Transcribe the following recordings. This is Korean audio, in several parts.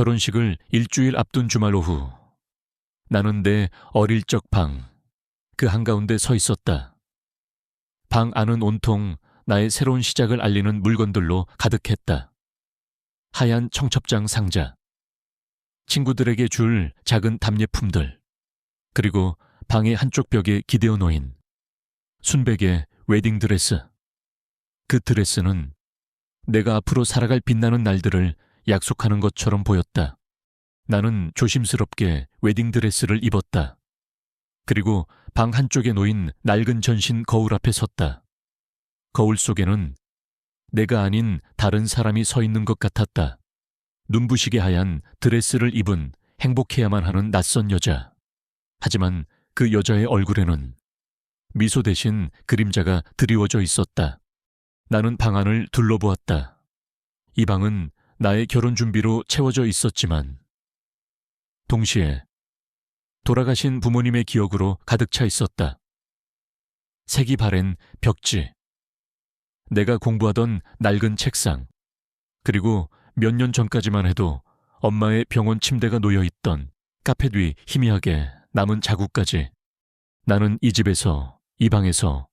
결혼식을 일주일 앞둔 주말 오후, 나는 내 어릴 적 방, 그 한가운데 서 있었다. 방 안은 온통 나의 새로운 시작을 알리는 물건들로 가득했다. 하얀 청첩장 상자, 친구들에게 줄 작은 답례품들, 그리고 방의 한쪽 벽에 기대어 놓인 순백의 웨딩드레스. 그 드레스는 내가 앞으로 살아갈 빛나는 날들을 약속하는 것처럼 보였다. 나는 조심스럽게 웨딩드레스를 입었다. 그리고 방 한쪽에 놓인 낡은 전신 거울 앞에 섰다. 거울 속에는 내가 아닌 다른 사람이 서 있는 것 같았다. 눈부시게 하얀 드레스를 입은 행복해야만 하는 낯선 여자. 하지만 그 여자의 얼굴에는 미소 대신 그림자가 드리워져 있었다. 나는 방 안을 둘러보았다. 이 방은 나의 결혼 준비로 채워져 있었지만 동시에 돌아가신 부모님의 기억으로 가득 차 있었다. 색이 바랜 벽지, 내가 공부하던 낡은 책상, 그리고 몇 년 전까지만 해도 엄마의 병원 침대가 놓여있던 카페 뒤 희미하게 남은 자국까지. 나는 이 집에서, 이 방에서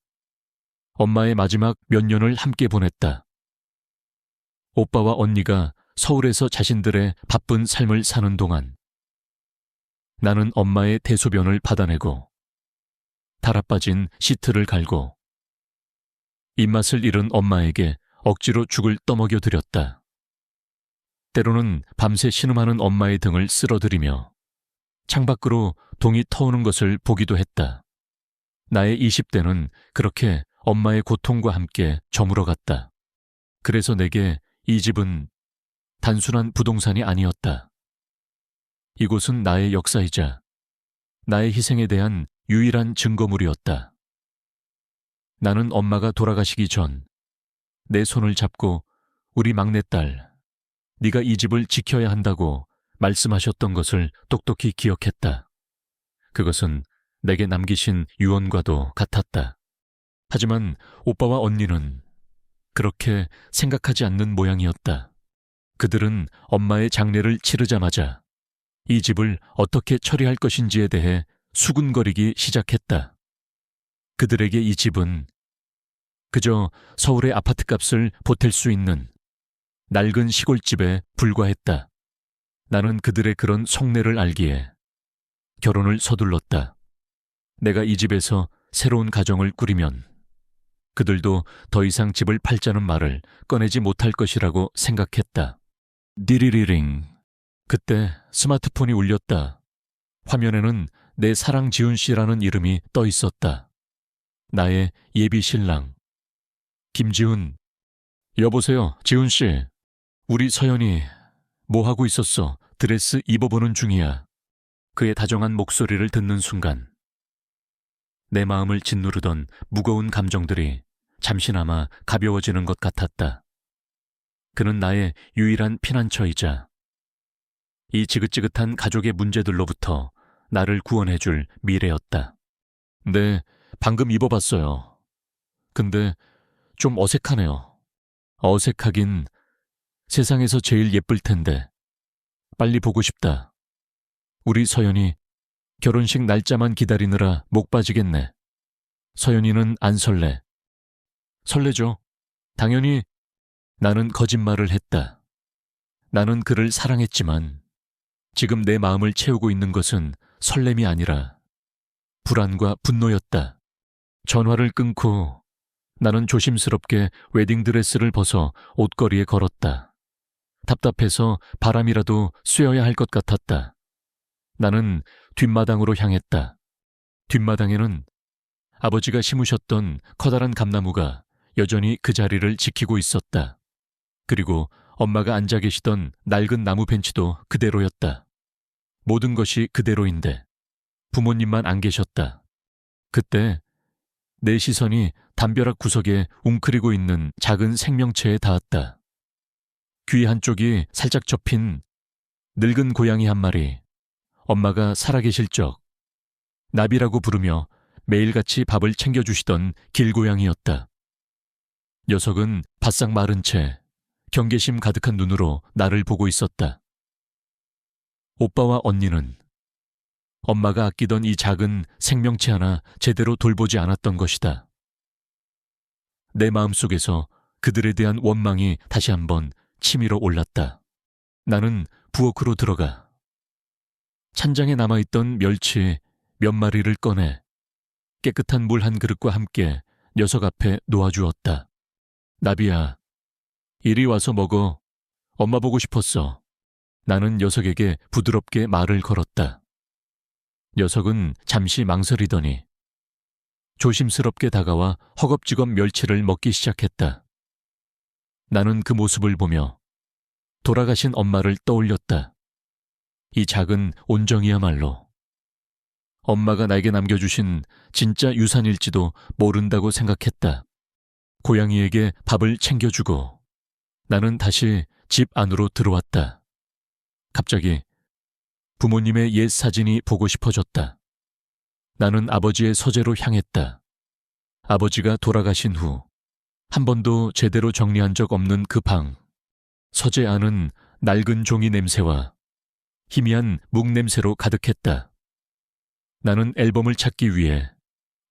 엄마의 마지막 몇 년을 함께 보냈다. 오빠와 언니가 서울에서 자신들의 바쁜 삶을 사는 동안 나는 엄마의 대소변을 받아내고 달아빠진 시트를 갈고 입맛을 잃은 엄마에게 억지로 죽을 떠먹여 드렸다. 때로는 밤새 신음하는 엄마의 등을 쓸어들이며 창밖으로 동이 터오는 것을 보기도 했다. 나의 20대는 그렇게 엄마의 고통과 함께 저물어갔다. 그래서 내게 이 집은 단순한 부동산이 아니었다. 이곳은 나의 역사이자 나의 희생에 대한 유일한 증거물이었다. 나는 엄마가 돌아가시기 전 내 손을 잡고 우리 막내딸, 네가 이 집을 지켜야 한다고 말씀하셨던 것을 똑똑히 기억했다. 그것은 내게 남기신 유언과도 같았다. 하지만 오빠와 언니는 그렇게 생각하지 않는 모양이었다. 그들은 엄마의 장례를 치르자마자 이 집을 어떻게 처리할 것인지에 대해 수군거리기 시작했다. 그들에게 이 집은 그저 서울의 아파트값을 보탤 수 있는 낡은 시골집에 불과했다. 나는 그들의 그런 속내를 알기에 결혼을 서둘렀다. 내가 이 집에서 새로운 가정을 꾸리면 그들도 더 이상 집을 팔자는 말을 꺼내지 못할 것이라고 생각했다. 디리리링. 그때 스마트폰이 울렸다. 화면에는 내 사랑 지훈 씨라는 이름이 떠 있었다. 나의 예비 신랑 김지훈. 여보세요, 지훈 씨. 우리 서연이 뭐 하고 있었어? 드레스 입어보는 중이야. 그의 다정한 목소리를 듣는 순간 내 마음을 짓누르던 무거운 감정들이 잠시나마 가벼워지는 것 같았다. 그는 나의 유일한 피난처이자 이 지긋지긋한 가족의 문제들로부터 나를 구원해줄 미래였다. 네, 방금 입어봤어요. 근데 좀 어색하네요. 어색하긴 세상에서 제일 예쁠 텐데 빨리 보고 싶다. 우리 서연이 결혼식 날짜만 기다리느라 목 빠지겠네. 서연이는 안 설레. 설레죠. 당연히. 나는 거짓말을 했다. 나는 그를 사랑했지만 지금 내 마음을 채우고 있는 것은 설렘이 아니라 불안과 분노였다. 전화를 끊고 나는 조심스럽게 웨딩드레스를 벗어 옷걸이에 걸었다. 답답해서 바람이라도 쐬어야 할 것 같았다. 나는 뒷마당으로 향했다. 뒷마당에는 아버지가 심으셨던 커다란 감나무가 여전히 그 자리를 지키고 있었다. 그리고 엄마가 앉아 계시던 낡은 나무 벤치도 그대로였다. 모든 것이 그대로인데 부모님만 안 계셨다. 그때 내 시선이 담벼락 구석에 웅크리고 있는 작은 생명체에 닿았다. 귀 한쪽이 살짝 접힌 늙은 고양이 한 마리. 엄마가 살아계실 적 나비라고 부르며 매일같이 밥을 챙겨주시던 길고양이였다. 녀석은 바싹 마른 채 경계심 가득한 눈으로 나를 보고 있었다. 오빠와 언니는 엄마가 아끼던 이 작은 생명체 하나 제대로 돌보지 않았던 것이다. 내 마음속에서 그들에 대한 원망이 다시 한번 치밀어 올랐다. 나는 부엌으로 들어가 찬장에 남아있던 멸치 몇 마리를 꺼내 깨끗한 물 한 그릇과 함께 녀석 앞에 놓아주었다. 나비야, 이리 와서 먹어. 엄마 보고 싶었어. 나는 녀석에게 부드럽게 말을 걸었다. 녀석은 잠시 망설이더니 조심스럽게 다가와 허겁지겁 멸치를 먹기 시작했다. 나는 그 모습을 보며 돌아가신 엄마를 떠올렸다. 이 작은 온정이야말로 엄마가 나에게 남겨주신 진짜 유산일지도 모른다고 생각했다. 고양이에게 밥을 챙겨주고 나는 다시 집 안으로 들어왔다. 갑자기 부모님의 옛 사진이 보고 싶어졌다. 나는 아버지의 서재로 향했다. 아버지가 돌아가신 후 한 번도 제대로 정리한 적 없는 그 방. 서재 안은 낡은 종이 냄새와 희미한 묵 냄새로 가득했다. 나는 앨범을 찾기 위해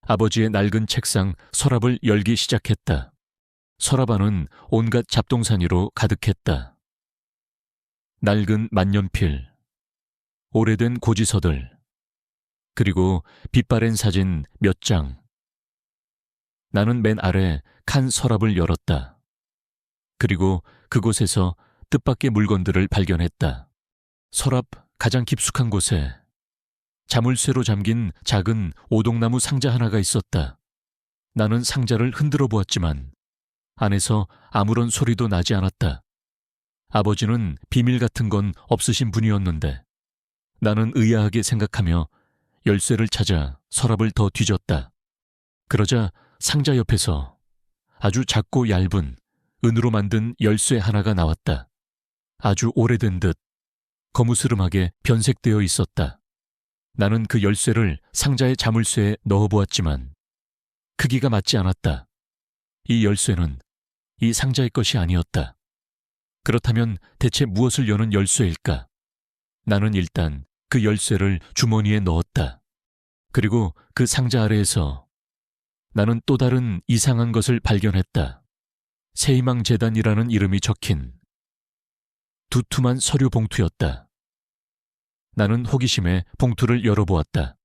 아버지의 낡은 책상 서랍을 열기 시작했다. 서랍 안은 온갖 잡동사니로 가득했다. 낡은 만년필, 오래된 고지서들, 그리고 빛바랜 사진 몇 장. 나는 맨 아래 칸 서랍을 열었다. 그리고 그곳에서 뜻밖의 물건들을 발견했다. 서랍 가장 깊숙한 곳에 자물쇠로 잠긴 작은 오동나무 상자 하나가 있었다. 나는 상자를 흔들어 보았지만 안에서 아무런 소리도 나지 않았다. 아버지는 비밀 같은 건 없으신 분이었는데 나는 의아하게 생각하며 열쇠를 찾아 서랍을 더 뒤졌다. 그러자 상자 옆에서 아주 작고 얇은 은으로 만든 열쇠 하나가 나왔다. 아주 오래된 듯 거무스름하게 변색되어 있었다. 나는 그 열쇠를 상자의 자물쇠에 넣어보았지만 크기가 맞지 않았다. 이 열쇠는 이 상자의 것이 아니었다. 그렇다면 대체 무엇을 여는 열쇠일까? 나는 일단 그 열쇠를 주머니에 넣었다. 그리고 그 상자 아래에서 나는 또 다른 이상한 것을 발견했다. 새희망재단이라는 이름이 적힌 두툼한 서류 봉투였다. 나는 호기심에 봉투를 열어보았다.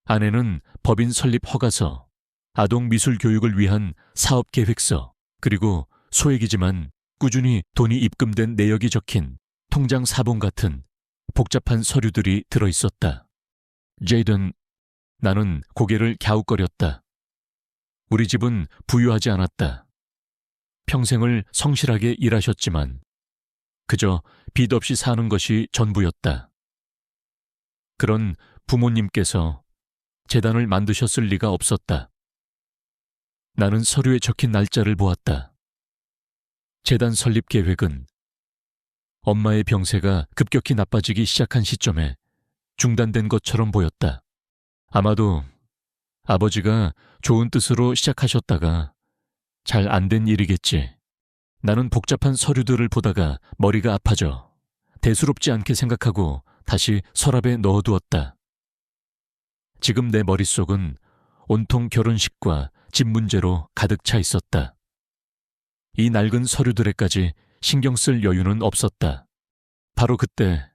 안에는 법인 설립 허가서, 아동 미술 교육을 위한 사업 계획서, 그리고 소액이지만 꾸준히 돈이 입금된 내역이 적힌 통장 사본 같은 복잡한 서류들이 들어있었다. 제이든, 나는 고개를 갸웃거렸다. 우리 집은 부유하지 않았다. 평생을 성실하게 일하셨지만 그저 빚 없이 사는 것이 전부였다. 그런 부모님께서 재단을 만드셨을 리가 없었다. 나는 서류에 적힌 날짜를 보았다. 재단 설립 계획은 엄마의 병세가 급격히 나빠지기 시작한 시점에 중단된 것처럼 보였다. 아마도 아버지가 좋은 뜻으로 시작하셨다가 잘 안 된 일이겠지. 나는 복잡한 서류들을 보다가 머리가 아파져 대수롭지 않게 생각하고 다시 서랍에 넣어두었다. 지금 내 머릿속은 온통 결혼식과 집 문제로 가득 차 있었다. 이 낡은 서류들에까지 신경 쓸 여유는 없었다. 바로 그때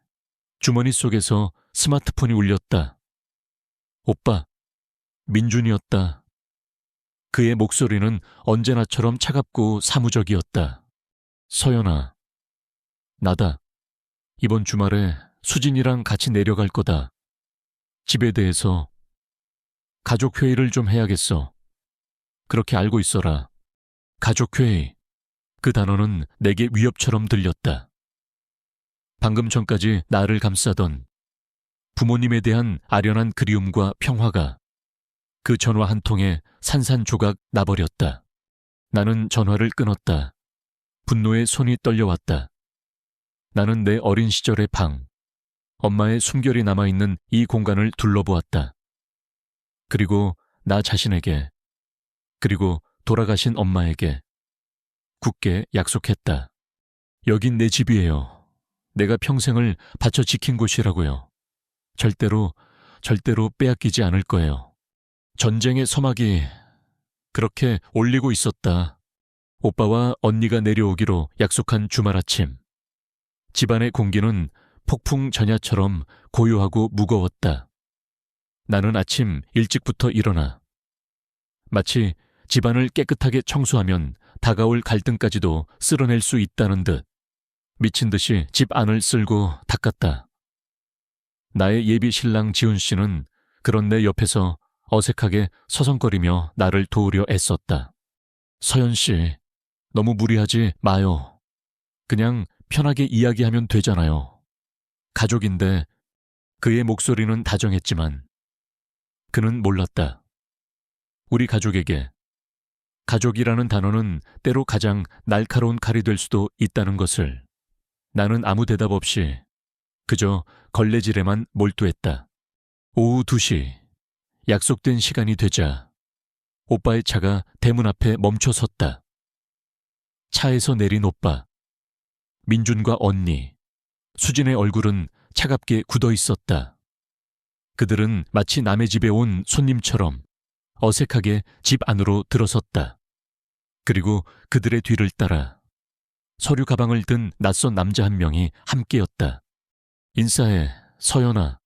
주머니 속에서 스마트폰이 울렸다. 오빠, 민준이었다. 그의 목소리는 언제나처럼 차갑고 사무적이었다. 서연아, 나다. 이번 주말에 수진이랑 같이 내려갈 거다. 집에 대해서 가족회의를 좀 해야겠어. 그렇게 알고 있어라. 가족회의. 그 단어는 내게 위협처럼 들렸다. 방금 전까지 나를 감싸던 부모님에 대한 아련한 그리움과 평화가 그 전화 한 통에 산산조각 나버렸다. 나는 전화를 끊었다. 분노에 손이 떨려왔다. 나는 내 어린 시절의 방, 엄마의 숨결이 남아있는 이 공간을 둘러보았다. 그리고 나 자신에게, 그리고 돌아가신 엄마에게 굳게 약속했다. 여긴 내 집이에요. 내가 평생을 바쳐 지킨 곳이라고요. 절대로 빼앗기지 않을 거예요. 전쟁의 서막이 그렇게 올리고 있었다. 오빠와 언니가 내려오기로 약속한 주말 아침. 집안의 공기는 폭풍 전야처럼 고요하고 무거웠다. 나는 아침 일찍부터 일어나 마치 집안을 깨끗하게 청소하면 다가올 갈등까지도 쓸어낼 수 있다는 듯 미친 듯이 집 안을 쓸고 닦았다. 나의 예비 신랑 지훈 씨는 그런 내 옆에서 어색하게 서성거리며 나를 도우려 애썼다. 서연 씨, 너무 무리하지 마요. 그냥 편하게 이야기하면 되잖아요. 가족인데. 그의 목소리는 다정했지만 그는 몰랐다. 우리 가족에게 가족이라는 단어는 때로 가장 날카로운 칼이 될 수도 있다는 것을. 나는 아무 대답 없이 그저 걸레질에만 몰두했다. 오후 2시, 약속된 시간이 되자 오빠의 차가 대문 앞에 멈춰 섰다. 차에서 내린 오빠, 민준과 언니, 수진의 얼굴은 차갑게 굳어 있었다. 그들은 마치 남의 집에 온 손님처럼 어색하게 집 안으로 들어섰다. 그리고 그들의 뒤를 따라 서류 가방을 든 낯선 남자 한 명이 함께였다. 인사해, 서연아.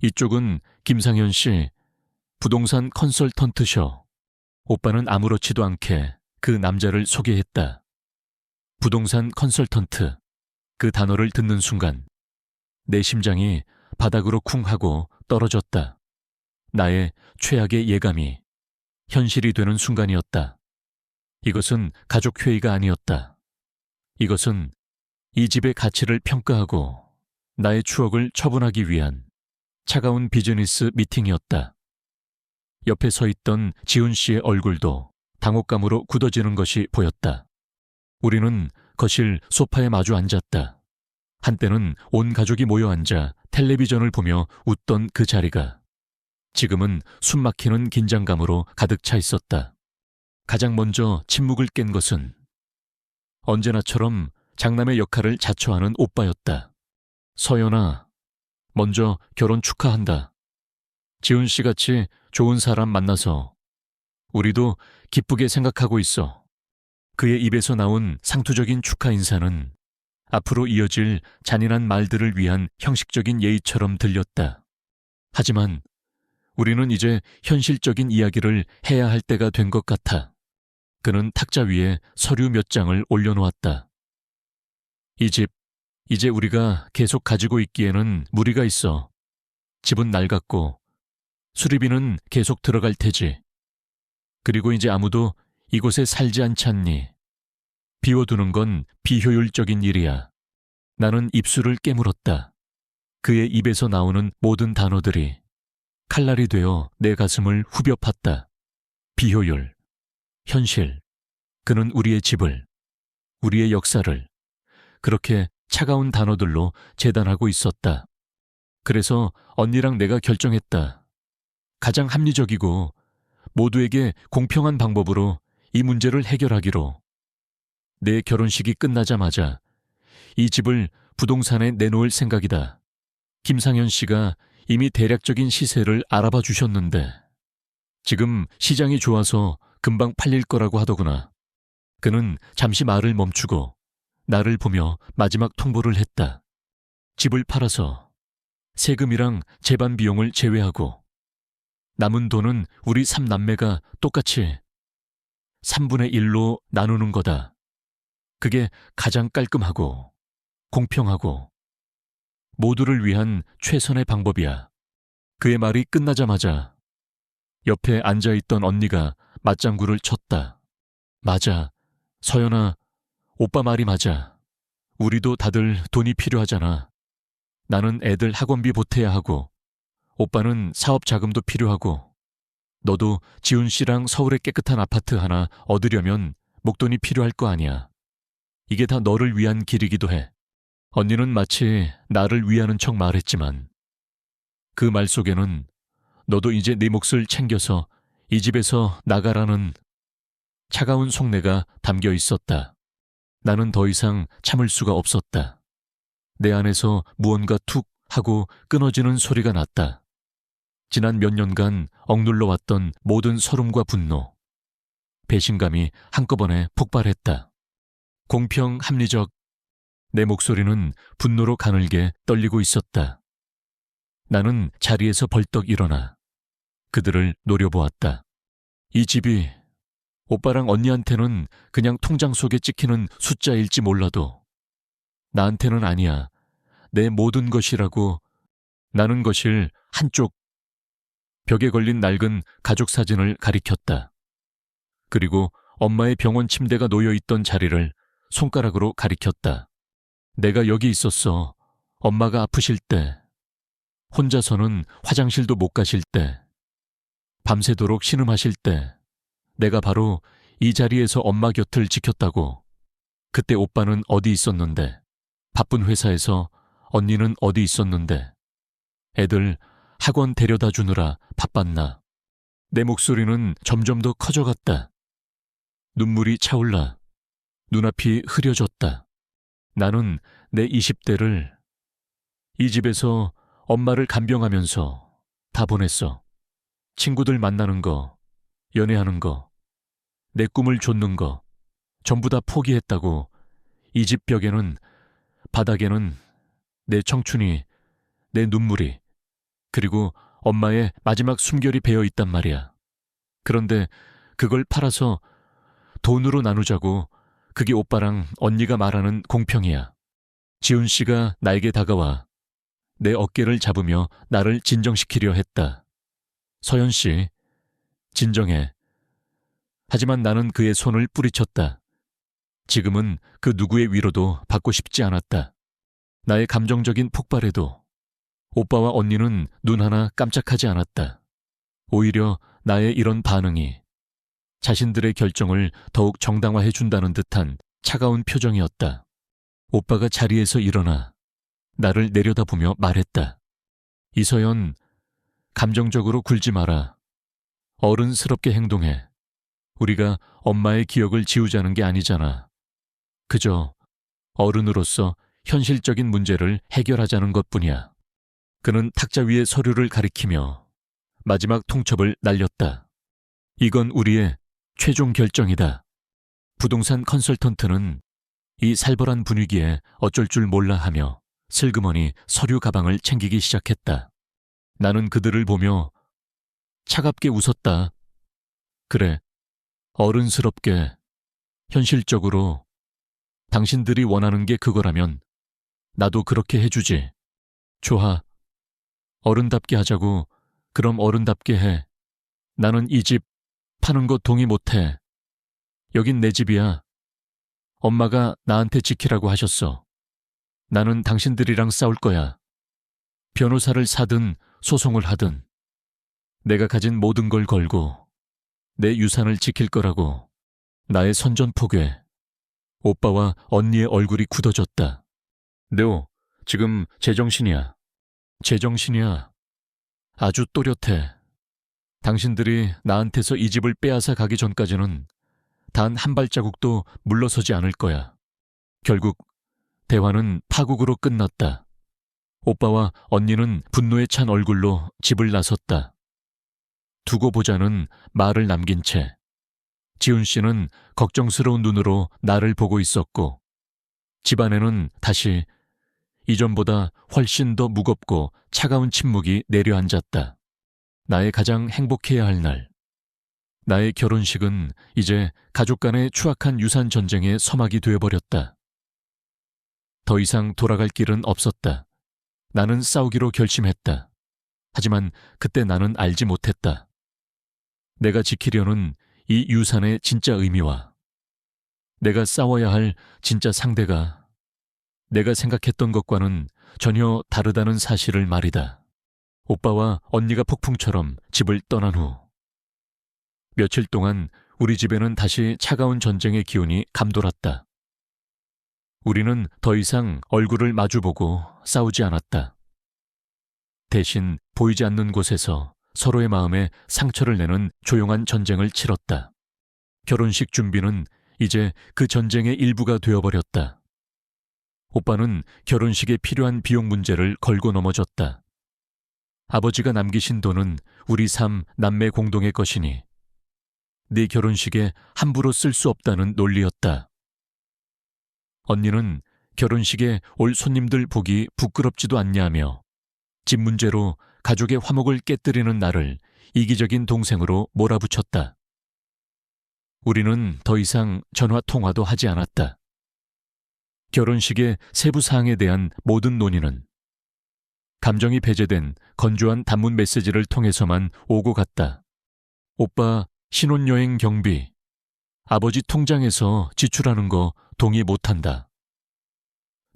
이쪽은 김상현 씨, 부동산 컨설턴트셔. 오빠는 아무렇지도 않게 그 남자를 소개했다. 부동산 컨설턴트. 그 단어를 듣는 순간 내 심장이 바닥으로 쿵 하고 떨어졌다. 나의 최악의 예감이 현실이 되는 순간이었다. 이것은 가족회의가 아니었다. 이것은 이 집의 가치를 평가하고 나의 추억을 처분하기 위한 차가운 비즈니스 미팅이었다. 옆에 서 있던 지훈 씨의 얼굴도 당혹감으로 굳어지는 것이 보였다. 우리는 거실 소파에 마주 앉았다. 한때는 온 가족이 모여 앉아 텔레비전을 보며 웃던 그 자리가 지금은 숨막히는 긴장감으로 가득 차 있었다. 가장 먼저 침묵을 깬 것은 언제나처럼 장남의 역할을 자처하는 오빠였다. 서연아, 먼저 결혼 축하한다. 지훈 씨같이 좋은 사람 만나서 우리도 기쁘게 생각하고 있어. 그의 입에서 나온 상투적인 축하 인사는 앞으로 이어질 잔인한 말들을 위한 형식적인 예의처럼 들렸다. 하지만 우리는 이제 현실적인 이야기를 해야 할 때가 된 것 같아. 그는 탁자 위에 서류 몇 장을 올려놓았다. 이 집, 이제 우리가 계속 가지고 있기에는 무리가 있어. 집은 낡았고 수리비는 계속 들어갈 테지. 그리고 이제 아무도 이곳에 살지 않잖니. 비워두는 건 비효율적인 일이야. 나는 입술을 깨물었다. 그의 입에서 나오는 모든 단어들이 칼날이 되어 내 가슴을 후벼 팠다. 비효율, 현실. 그는 우리의 집을, 우리의 역사를 그렇게 차가운 단어들로 재단하고 있었다. 그래서 언니랑 내가 결정했다. 가장 합리적이고 모두에게 공평한 방법으로 이 문제를 해결하기로. 내 결혼식이 끝나자마자 이 집을 부동산에 내놓을 생각이다. 김상현 씨가 이미 대략적인 시세를 알아봐 주셨는데 지금 시장이 좋아서 금방 팔릴 거라고 하더구나. 그는 잠시 말을 멈추고 나를 보며 마지막 통보를 했다. 집을 팔아서 세금이랑 재반 비용을 제외하고 남은 돈은 우리 3남매가 똑같이 3분의 1로 나누는 거다. 그게 가장 깔끔하고 공평하고 모두를 위한 최선의 방법이야. 그의 말이 끝나자마자 옆에 앉아있던 언니가 맞장구를 쳤다. 맞아. 서연아, 오빠 말이 맞아. 우리도 다들 돈이 필요하잖아. 나는 애들 학원비 보태야 하고 오빠는 사업 자금도 필요하고 너도 지훈 씨랑 서울에 깨끗한 아파트 하나 얻으려면 목돈이 필요할 거 아니야. 이게 다 너를 위한 길이기도 해. 언니는 마치 나를 위하는 척 말했지만 그 말 속에는 너도 이제 네 몫을 챙겨서 이 집에서 나가라는 차가운 속내가 담겨 있었다. 나는 더 이상 참을 수가 없었다. 내 안에서 무언가 툭 하고 끊어지는 소리가 났다. 지난 몇 년간 억눌러 왔던 모든 서름과 분노, 배신감이 한꺼번에 폭발했다. 공평, 합리적, 내 목소리는 분노로 가늘게 떨리고 있었다. 나는 자리에서 벌떡 일어나 그들을 노려보았다. 이 집이 오빠랑 언니한테는 그냥 통장 속에 찍히는 숫자일지 몰라도 나한테는 아니야. 내 모든 것이라고. 나는 거실 한쪽 벽에 걸린 낡은 가족 사진을 가리켰다. 그리고 엄마의 병원 침대가 놓여있던 자리를 손가락으로 가리켰다. 내가 여기 있었어. 엄마가 아프실 때, 혼자서는 화장실도 못 가실 때, 밤새도록 신음하실 때, 내가 바로 이 자리에서 엄마 곁을 지켰다고. 그때 오빠는 어디 있었는데, 바쁜 회사에서 언니는 어디 있었는데, 애들 학원 데려다 주느라 바빴나. 내 목소리는 점점 더 커져갔다. 눈물이 차올라 눈앞이 흐려졌다. 나는 내 20대를 이 집에서 엄마를 간병하면서 다 보냈어. 친구들 만나는 거, 연애하는 거, 내 꿈을 좇는 거 전부 다 포기했다고. 이 집 벽에는, 바닥에는 내 청춘이, 내 눈물이, 그리고 엄마의 마지막 숨결이 배어 있단 말이야. 그런데 그걸 팔아서 돈으로 나누자고. 그게 오빠랑 언니가 말하는 공평이야. 지훈 씨가 나에게 다가와 내 어깨를 잡으며 나를 진정시키려 했다. 서연 씨, 진정해. 하지만 나는 그의 손을 뿌리쳤다. 지금은 그 누구의 위로도 받고 싶지 않았다. 나의 감정적인 폭발에도 오빠와 언니는 눈 하나 깜짝하지 않았다. 오히려 나의 이런 반응이 자신들의 결정을 더욱 정당화해준다는 듯한 차가운 표정이었다. 오빠가 자리에서 일어나 나를 내려다보며 말했다. 이서연, 감정적으로 굴지 마라. 어른스럽게 행동해. 우리가 엄마의 기억을 지우자는 게 아니잖아. 그저 어른으로서 현실적인 문제를 해결하자는 것뿐이야. 그는 탁자 위에 서류를 가리키며 마지막 통첩을 날렸다. 이건 우리의 최종 결정이다. 부동산 컨설턴트는 이 살벌한 분위기에 어쩔 줄 몰라 하며 슬그머니 서류 가방을 챙기기 시작했다. 나는 그들을 보며 차갑게 웃었다. 그래, 어른스럽게, 현실적으로. 당신들이 원하는 게 그거라면 나도 그렇게 해주지. 좋아. 어른답게 하자고. 그럼 어른답게 해. 나는 이 집 파는 거 동의 못해. 여긴 내 집이야. 엄마가 나한테 지키라고 하셨어. 나는 당신들이랑 싸울 거야. 변호사를 사든 소송을 하든 내가 가진 모든 걸 걸고 내 유산을 지킬 거라고. 나의 선전포괴. 오빠와 언니의 얼굴이 굳어졌다. 네오, 지금 제정신이야. 제정신이야. 아주 또렷해. 당신들이 나한테서 이 집을 빼앗아 가기 전까지는 단 한 발자국도 물러서지 않을 거야. 결국 대화는 파국으로 끝났다. 오빠와 언니는 분노에 찬 얼굴로 집을 나섰다. 두고 보자는 말을 남긴 채 지훈 씨는 걱정스러운 눈으로 나를 보고 있었고, 집안에는 다시 이전보다 훨씬 더 무겁고 차가운 침묵이 내려앉았다. 나의 가장 행복해야 할 날. 나의 결혼식은 이제 가족 간의 추악한 유산 전쟁의 서막이 되어버렸다. 더 이상 돌아갈 길은 없었다. 나는 싸우기로 결심했다. 하지만 그때 나는 알지 못했다. 내가 지키려는 이 유산의 진짜 의미와 내가 싸워야 할 진짜 상대가 내가 생각했던 것과는 전혀 다르다는 사실을 말이다. 오빠와 언니가 폭풍처럼 집을 떠난 후 며칠 동안 우리 집에는 다시 차가운 전쟁의 기운이 감돌았다. 우리는 더 이상 얼굴을 마주보고 싸우지 않았다. 대신 보이지 않는 곳에서 서로의 마음에 상처를 내는 조용한 전쟁을 치렀다. 결혼식 준비는 이제 그 전쟁의 일부가 되어버렸다. 오빠는 결혼식에 필요한 비용 문제를 걸고 넘어졌다. 아버지가 남기신 돈은 우리 3남매 공동의 것이니 네 결혼식에 함부로 쓸 수 없다는 논리였다. 언니는 결혼식에 올 손님들 보기 부끄럽지도 않냐며 집 문제로 가족의 화목을 깨뜨리는 나를 이기적인 동생으로 몰아붙였다. 우리는 더 이상 전화 통화도 하지 않았다. 결혼식의 세부 사항에 대한 모든 논의는 감정이 배제된 건조한 단문 메시지를 통해서만 오고 갔다. 오빠 신혼여행 경비, 아버지 통장에서 지출하는 거 동의 못한다.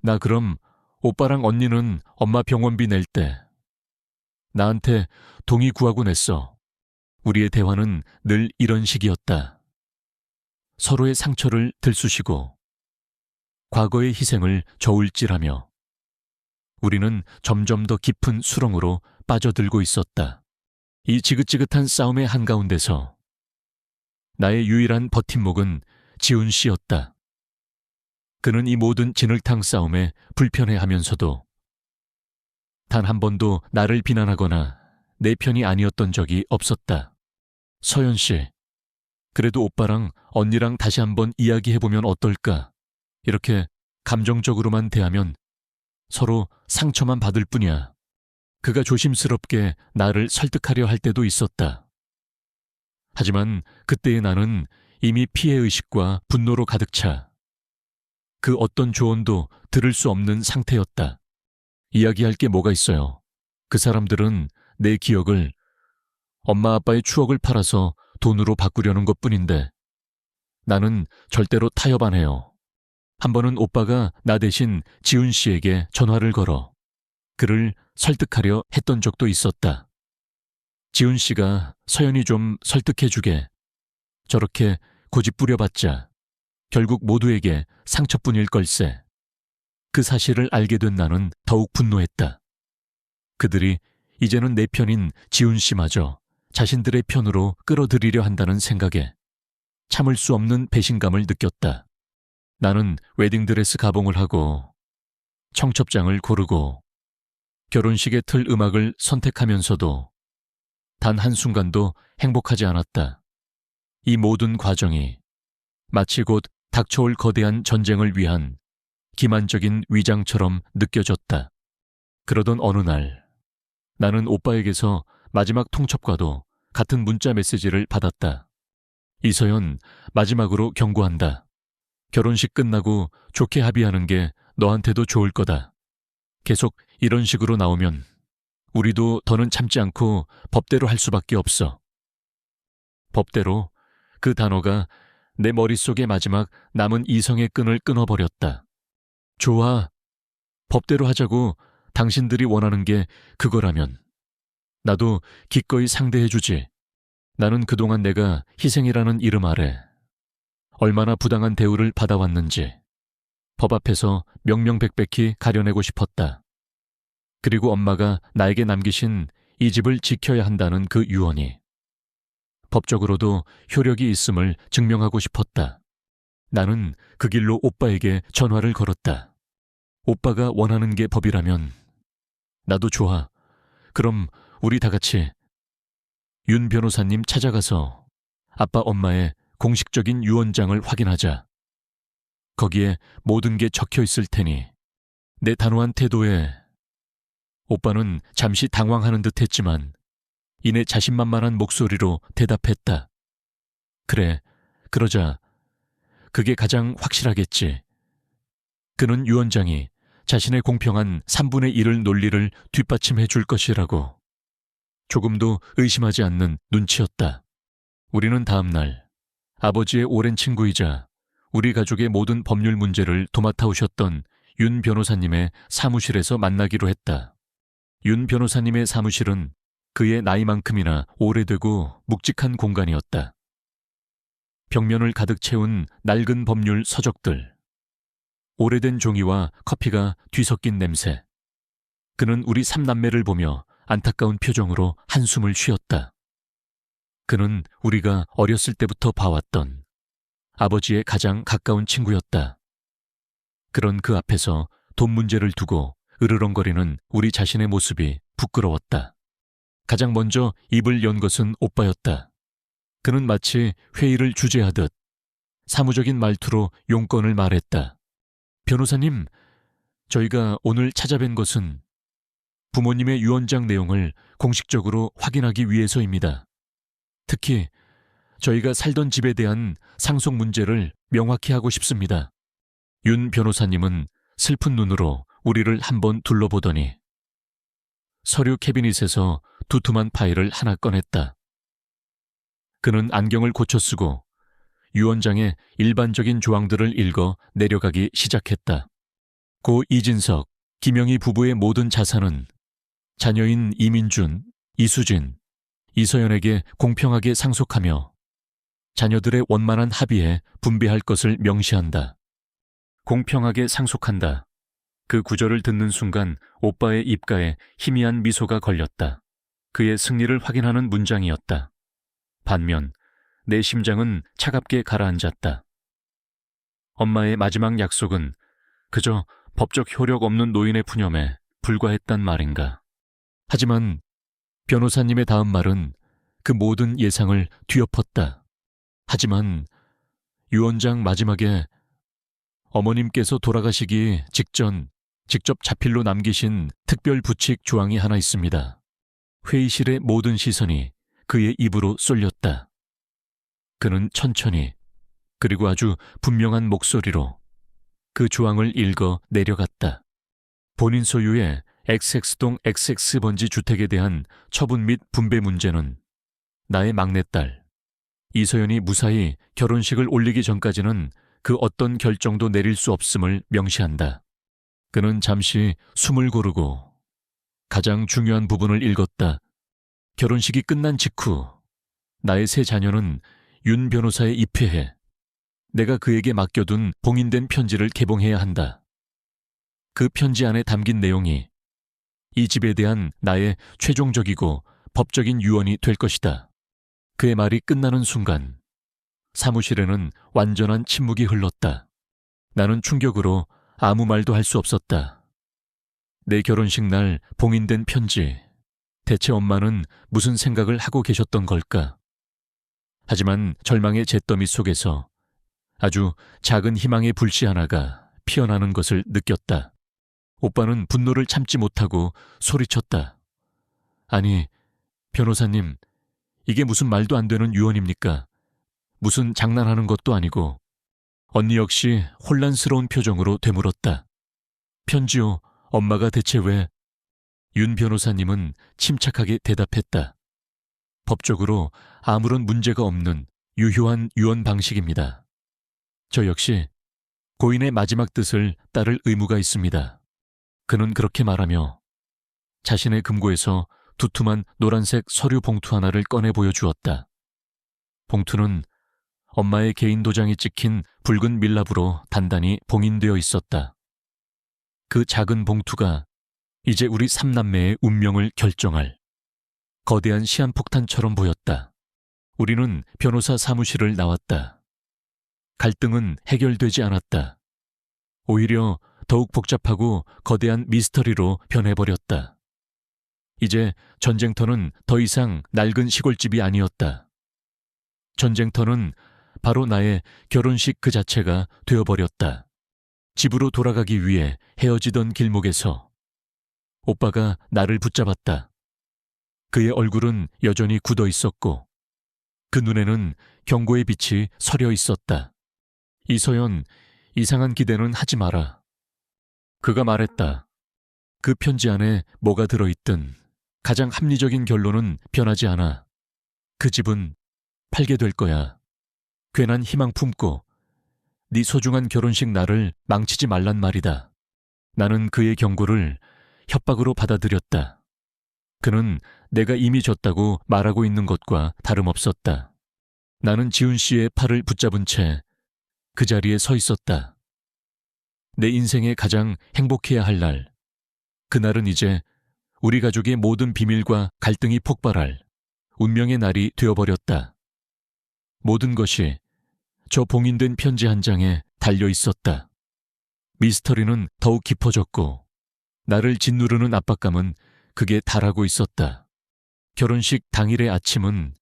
나 그럼 오빠랑 언니는 엄마 병원비 낼 때 나한테 동의 구하고 냈어. 우리의 대화는 늘 이런 식이었다. 서로의 상처를 들쑤시고 과거의 희생을 저울질하며 우리는 점점 더 깊은 수렁으로 빠져들고 있었다. 이 지긋지긋한 싸움의 한가운데서 나의 유일한 버팀목은 지훈 씨였다. 그는 이 모든 진흙탕 싸움에 불편해하면서도 단 한 번도 나를 비난하거나 내 편이 아니었던 적이 없었다. 서연 씨, 그래도 오빠랑 언니랑 다시 한번 이야기해보면 어떨까? 이렇게 감정적으로만 대하면 서로 상처만 받을 뿐이야. 그가 조심스럽게 나를 설득하려 할 때도 있었다. 하지만 그때의 나는 이미 피해의식과 분노로 가득 차 그 어떤 조언도 들을 수 없는 상태였다. 이야기할 게 뭐가 있어요. 그 사람들은 내 기억을, 엄마 아빠의 추억을 팔아서 돈으로 바꾸려는 것뿐인데 나는 절대로 타협 안 해요. 한 번은 오빠가 나 대신 지훈 씨에게 전화를 걸어 그를 설득하려 했던 적도 있었다. 지훈 씨가 서연이 좀 설득해주게. 저렇게 고집 부려봤자 결국 모두에게 상처뿐일 걸세. 그 사실을 알게 된 나는 더욱 분노했다. 그들이 이제는 내 편인 지훈 씨마저 자신들의 편으로 끌어들이려 한다는 생각에 참을 수 없는 배신감을 느꼈다. 나는 웨딩드레스 가봉을 하고 청첩장을 고르고 결혼식에 틀 음악을 선택하면서도 단 한순간도 행복하지 않았다. 이 모든 과정이 마치 곧 닥쳐올 거대한 전쟁을 위한 기만적인 위장처럼 느껴졌다. 그러던 어느 날 나는 오빠에게서 마지막 통첩과도 같은 문자 메시지를 받았다. 이서연, 마지막으로 경고한다. 결혼식 끝나고 좋게 합의하는 게 너한테도 좋을 거다. 계속 이런 식으로 나오면 우리도 더는 참지 않고 법대로 할 수밖에 없어. 법대로, 그 단어가 내 머릿속의 마지막 남은 이성의 끈을 끊어버렸다. 좋아. 법대로 하자고 당신들이 원하는 게 그거라면 나도 기꺼이 상대해주지. 나는 그동안 내가 희생이라는 이름 아래 얼마나 부당한 대우를 받아왔는지 법 앞에서 명명백백히 가려내고 싶었다. 그리고 엄마가 나에게 남기신 이 집을 지켜야 한다는 그 유언이 법적으로도 효력이 있음을 증명하고 싶었다. 나는 그 길로 오빠에게 전화를 걸었다. 오빠가 원하는 게 법이라면 나도 좋아. 그럼 우리 다 같이 윤 변호사님 찾아가서 아빠 엄마의 공식적인 유언장을 확인하자. 거기에 모든 게 적혀 있을 테니 내 단호한 태도에 오빠는 잠시 당황하는 듯 했지만 이내 자신만만한 목소리로 대답했다. 그래, 그러자. 그게 가장 확실하겠지. 그는 유언장이 자신의 공평한 3분의 1을 논리를 뒷받침해 줄 것이라고 조금도 의심하지 않는 눈치였다. 우리는 다음 날 아버지의 오랜 친구이자 우리 가족의 모든 법률 문제를 도맡아 오셨던 윤 변호사님의 사무실에서 만나기로 했다. 윤 변호사님의 사무실은 그의 나이만큼이나 오래되고 묵직한 공간이었다. 벽면을 가득 채운 낡은 법률 서적들, 오래된 종이와 커피가 뒤섞인 냄새. 그는 우리 3남매를 보며 안타까운 표정으로 한숨을 쉬었다. 그는 우리가 어렸을 때부터 봐왔던 아버지의 가장 가까운 친구였다. 그런 그 앞에서 돈 문제를 두고 으르렁거리는 우리 자신의 모습이 부끄러웠다. 가장 먼저 입을 연 것은 오빠였다. 그는 마치 회의를 주재하듯 사무적인 말투로 용건을 말했다. 변호사님, 저희가 오늘 찾아뵌 것은 부모님의 유언장 내용을 공식적으로 확인하기 위해서입니다. 특히 저희가 살던 집에 대한 상속 문제를 명확히 하고 싶습니다. 윤 변호사님은 슬픈 눈으로 우리를 한번 둘러보더니 서류 캐비닛에서 두툼한 파일을 하나 꺼냈다. 그는 안경을 고쳐 쓰고 유언장의 일반적인 조항들을 읽어 내려가기 시작했다. 고 이진석, 김영희 부부의 모든 자산은 자녀인 이민준, 이수진, 이서연에게 공평하게 상속하며 자녀들의 원만한 합의에 분배할 것을 명시한다. 공평하게 상속한다. 그 구절을 듣는 순간 오빠의 입가에 희미한 미소가 걸렸다. 그의 승리를 확인하는 문장이었다. 반면 내 심장은 차갑게 가라앉았다. 엄마의 마지막 약속은 그저 법적 효력 없는 노인의 푸념에 불과했단 말인가. 하지만 변호사님의 다음 말은 그 모든 예상을 뒤엎었다. 하지만 유언장 마지막에 어머님께서 돌아가시기 직전 직접 자필로 남기신 특별 부칙 조항이 하나 있습니다. 회의실의 모든 시선이 그의 입으로 쏠렸다. 그는 천천히 그리고 아주 분명한 목소리로 그 조항을 읽어 내려갔다. 본인 소유의 XX동 XX번지 주택에 대한 처분 및 분배 문제는 나의 막내딸 이서연이 무사히 결혼식을 올리기 전까지는 그 어떤 결정도 내릴 수 없음을 명시한다. 그는 잠시 숨을 고르고 가장 중요한 부분을 읽었다. 결혼식이 끝난 직후 나의 세 자녀는 윤 변호사에 입회해 내가 그에게 맡겨둔 봉인된 편지를 개봉해야 한다. 그 편지 안에 담긴 내용이 이 집에 대한 나의 최종적이고 법적인 유언이 될 것이다. 그의 말이 끝나는 순간 사무실에는 완전한 침묵이 흘렀다. 나는 충격으로 아무 말도 할 수 없었다. 내 결혼식 날 봉인된 편지, 대체 엄마는 무슨 생각을 하고 계셨던 걸까? 하지만 절망의 잿더미 속에서 아주 작은 희망의 불씨 하나가 피어나는 것을 느꼈다. 오빠는 분노를 참지 못하고 소리쳤다. 아니, 변호사님, 이게 무슨 말도 안 되는 유언입니까? 무슨 장난하는 것도 아니고. 언니 역시 혼란스러운 표정으로 되물었다. 편지요, 엄마가 대체 왜? 윤 변호사님은 침착하게 대답했다. 법적으로 아무런 문제가 없는 유효한 유언 방식입니다. 저 역시 고인의 마지막 뜻을 따를 의무가 있습니다. 그는 그렇게 말하며 자신의 금고에서 두툼한 노란색 서류 봉투 하나를 꺼내 보여주었다. 봉투는 엄마의 개인 도장이 찍힌 붉은 밀랍으로 단단히 봉인되어 있었다. 그 작은 봉투가 이제 우리 삼남매의 운명을 결정할 거대한 시한폭탄처럼 보였다. 우리는 변호사 사무실을 나왔다. 갈등은 해결되지 않았다. 오히려 더욱 복잡하고 거대한 미스터리로 변해버렸다. 이제 전쟁터는 더 이상 낡은 시골집이 아니었다. 전쟁터는 바로 나의 결혼식 그 자체가 되어버렸다. 집으로 돌아가기 위해 헤어지던 길목에서 오빠가 나를 붙잡았다. 그의 얼굴은 여전히 굳어 있었고 그 눈에는 경고의 빛이 서려 있었다. 이서연, 이상한 기대는 하지 마라. 그가 말했다. 그 편지 안에 뭐가 들어있든 가장 합리적인 결론은 변하지 않아. 그 집은 팔게 될 거야. 괜한 희망 품고 네 소중한 결혼식 날을 망치지 말란 말이다. 나는 그의 경고를 협박으로 받아들였다. 그는 내가 이미 졌다고 말하고 있는 것과 다름없었다. 나는 지훈 씨의 팔을 붙잡은 채 그 자리에 서 있었다. 내 인생에 가장 행복해야 할 날, 그날은 이제 우리 가족의 모든 비밀과 갈등이 폭발할 운명의 날이 되어버렸다. 모든 것이 저 봉인된 편지 한 장에 달려 있었다. 미스터리는 더욱 깊어졌고 나를 짓누르는 압박감은 극에 달하고 있었다. 결혼식 당일의 아침은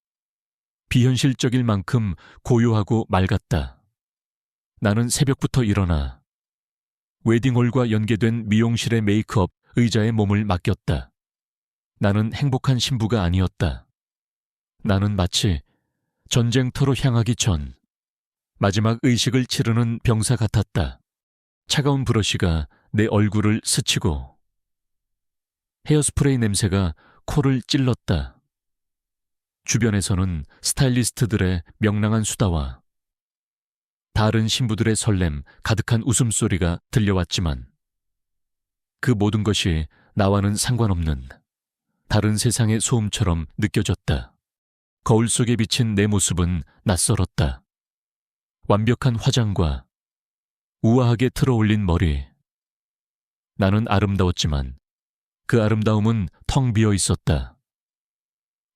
비현실적일 만큼 고요하고 맑았다. 나는 새벽부터 일어나 웨딩홀과 연계된 미용실의 메이크업 의자에 몸을 맡겼다. 나는 행복한 신부가 아니었다. 나는 마치 전쟁터로 향하기 전 마지막 의식을 치르는 병사 같았다. 차가운 브러쉬가 내 얼굴을 스치고 헤어스프레이 냄새가 코를 찔렀다. 주변에서는 스타일리스트들의 명랑한 수다와 다른 신부들의 설렘 가득한 웃음소리가 들려왔지만 그 모든 것이 나와는 상관없는 다른 세상의 소음처럼 느껴졌다. 거울 속에 비친 내 모습은 낯설었다. 완벽한 화장과 우아하게 틀어올린 머리. 나는 아름다웠지만 그 아름다움은 텅 비어 있었다.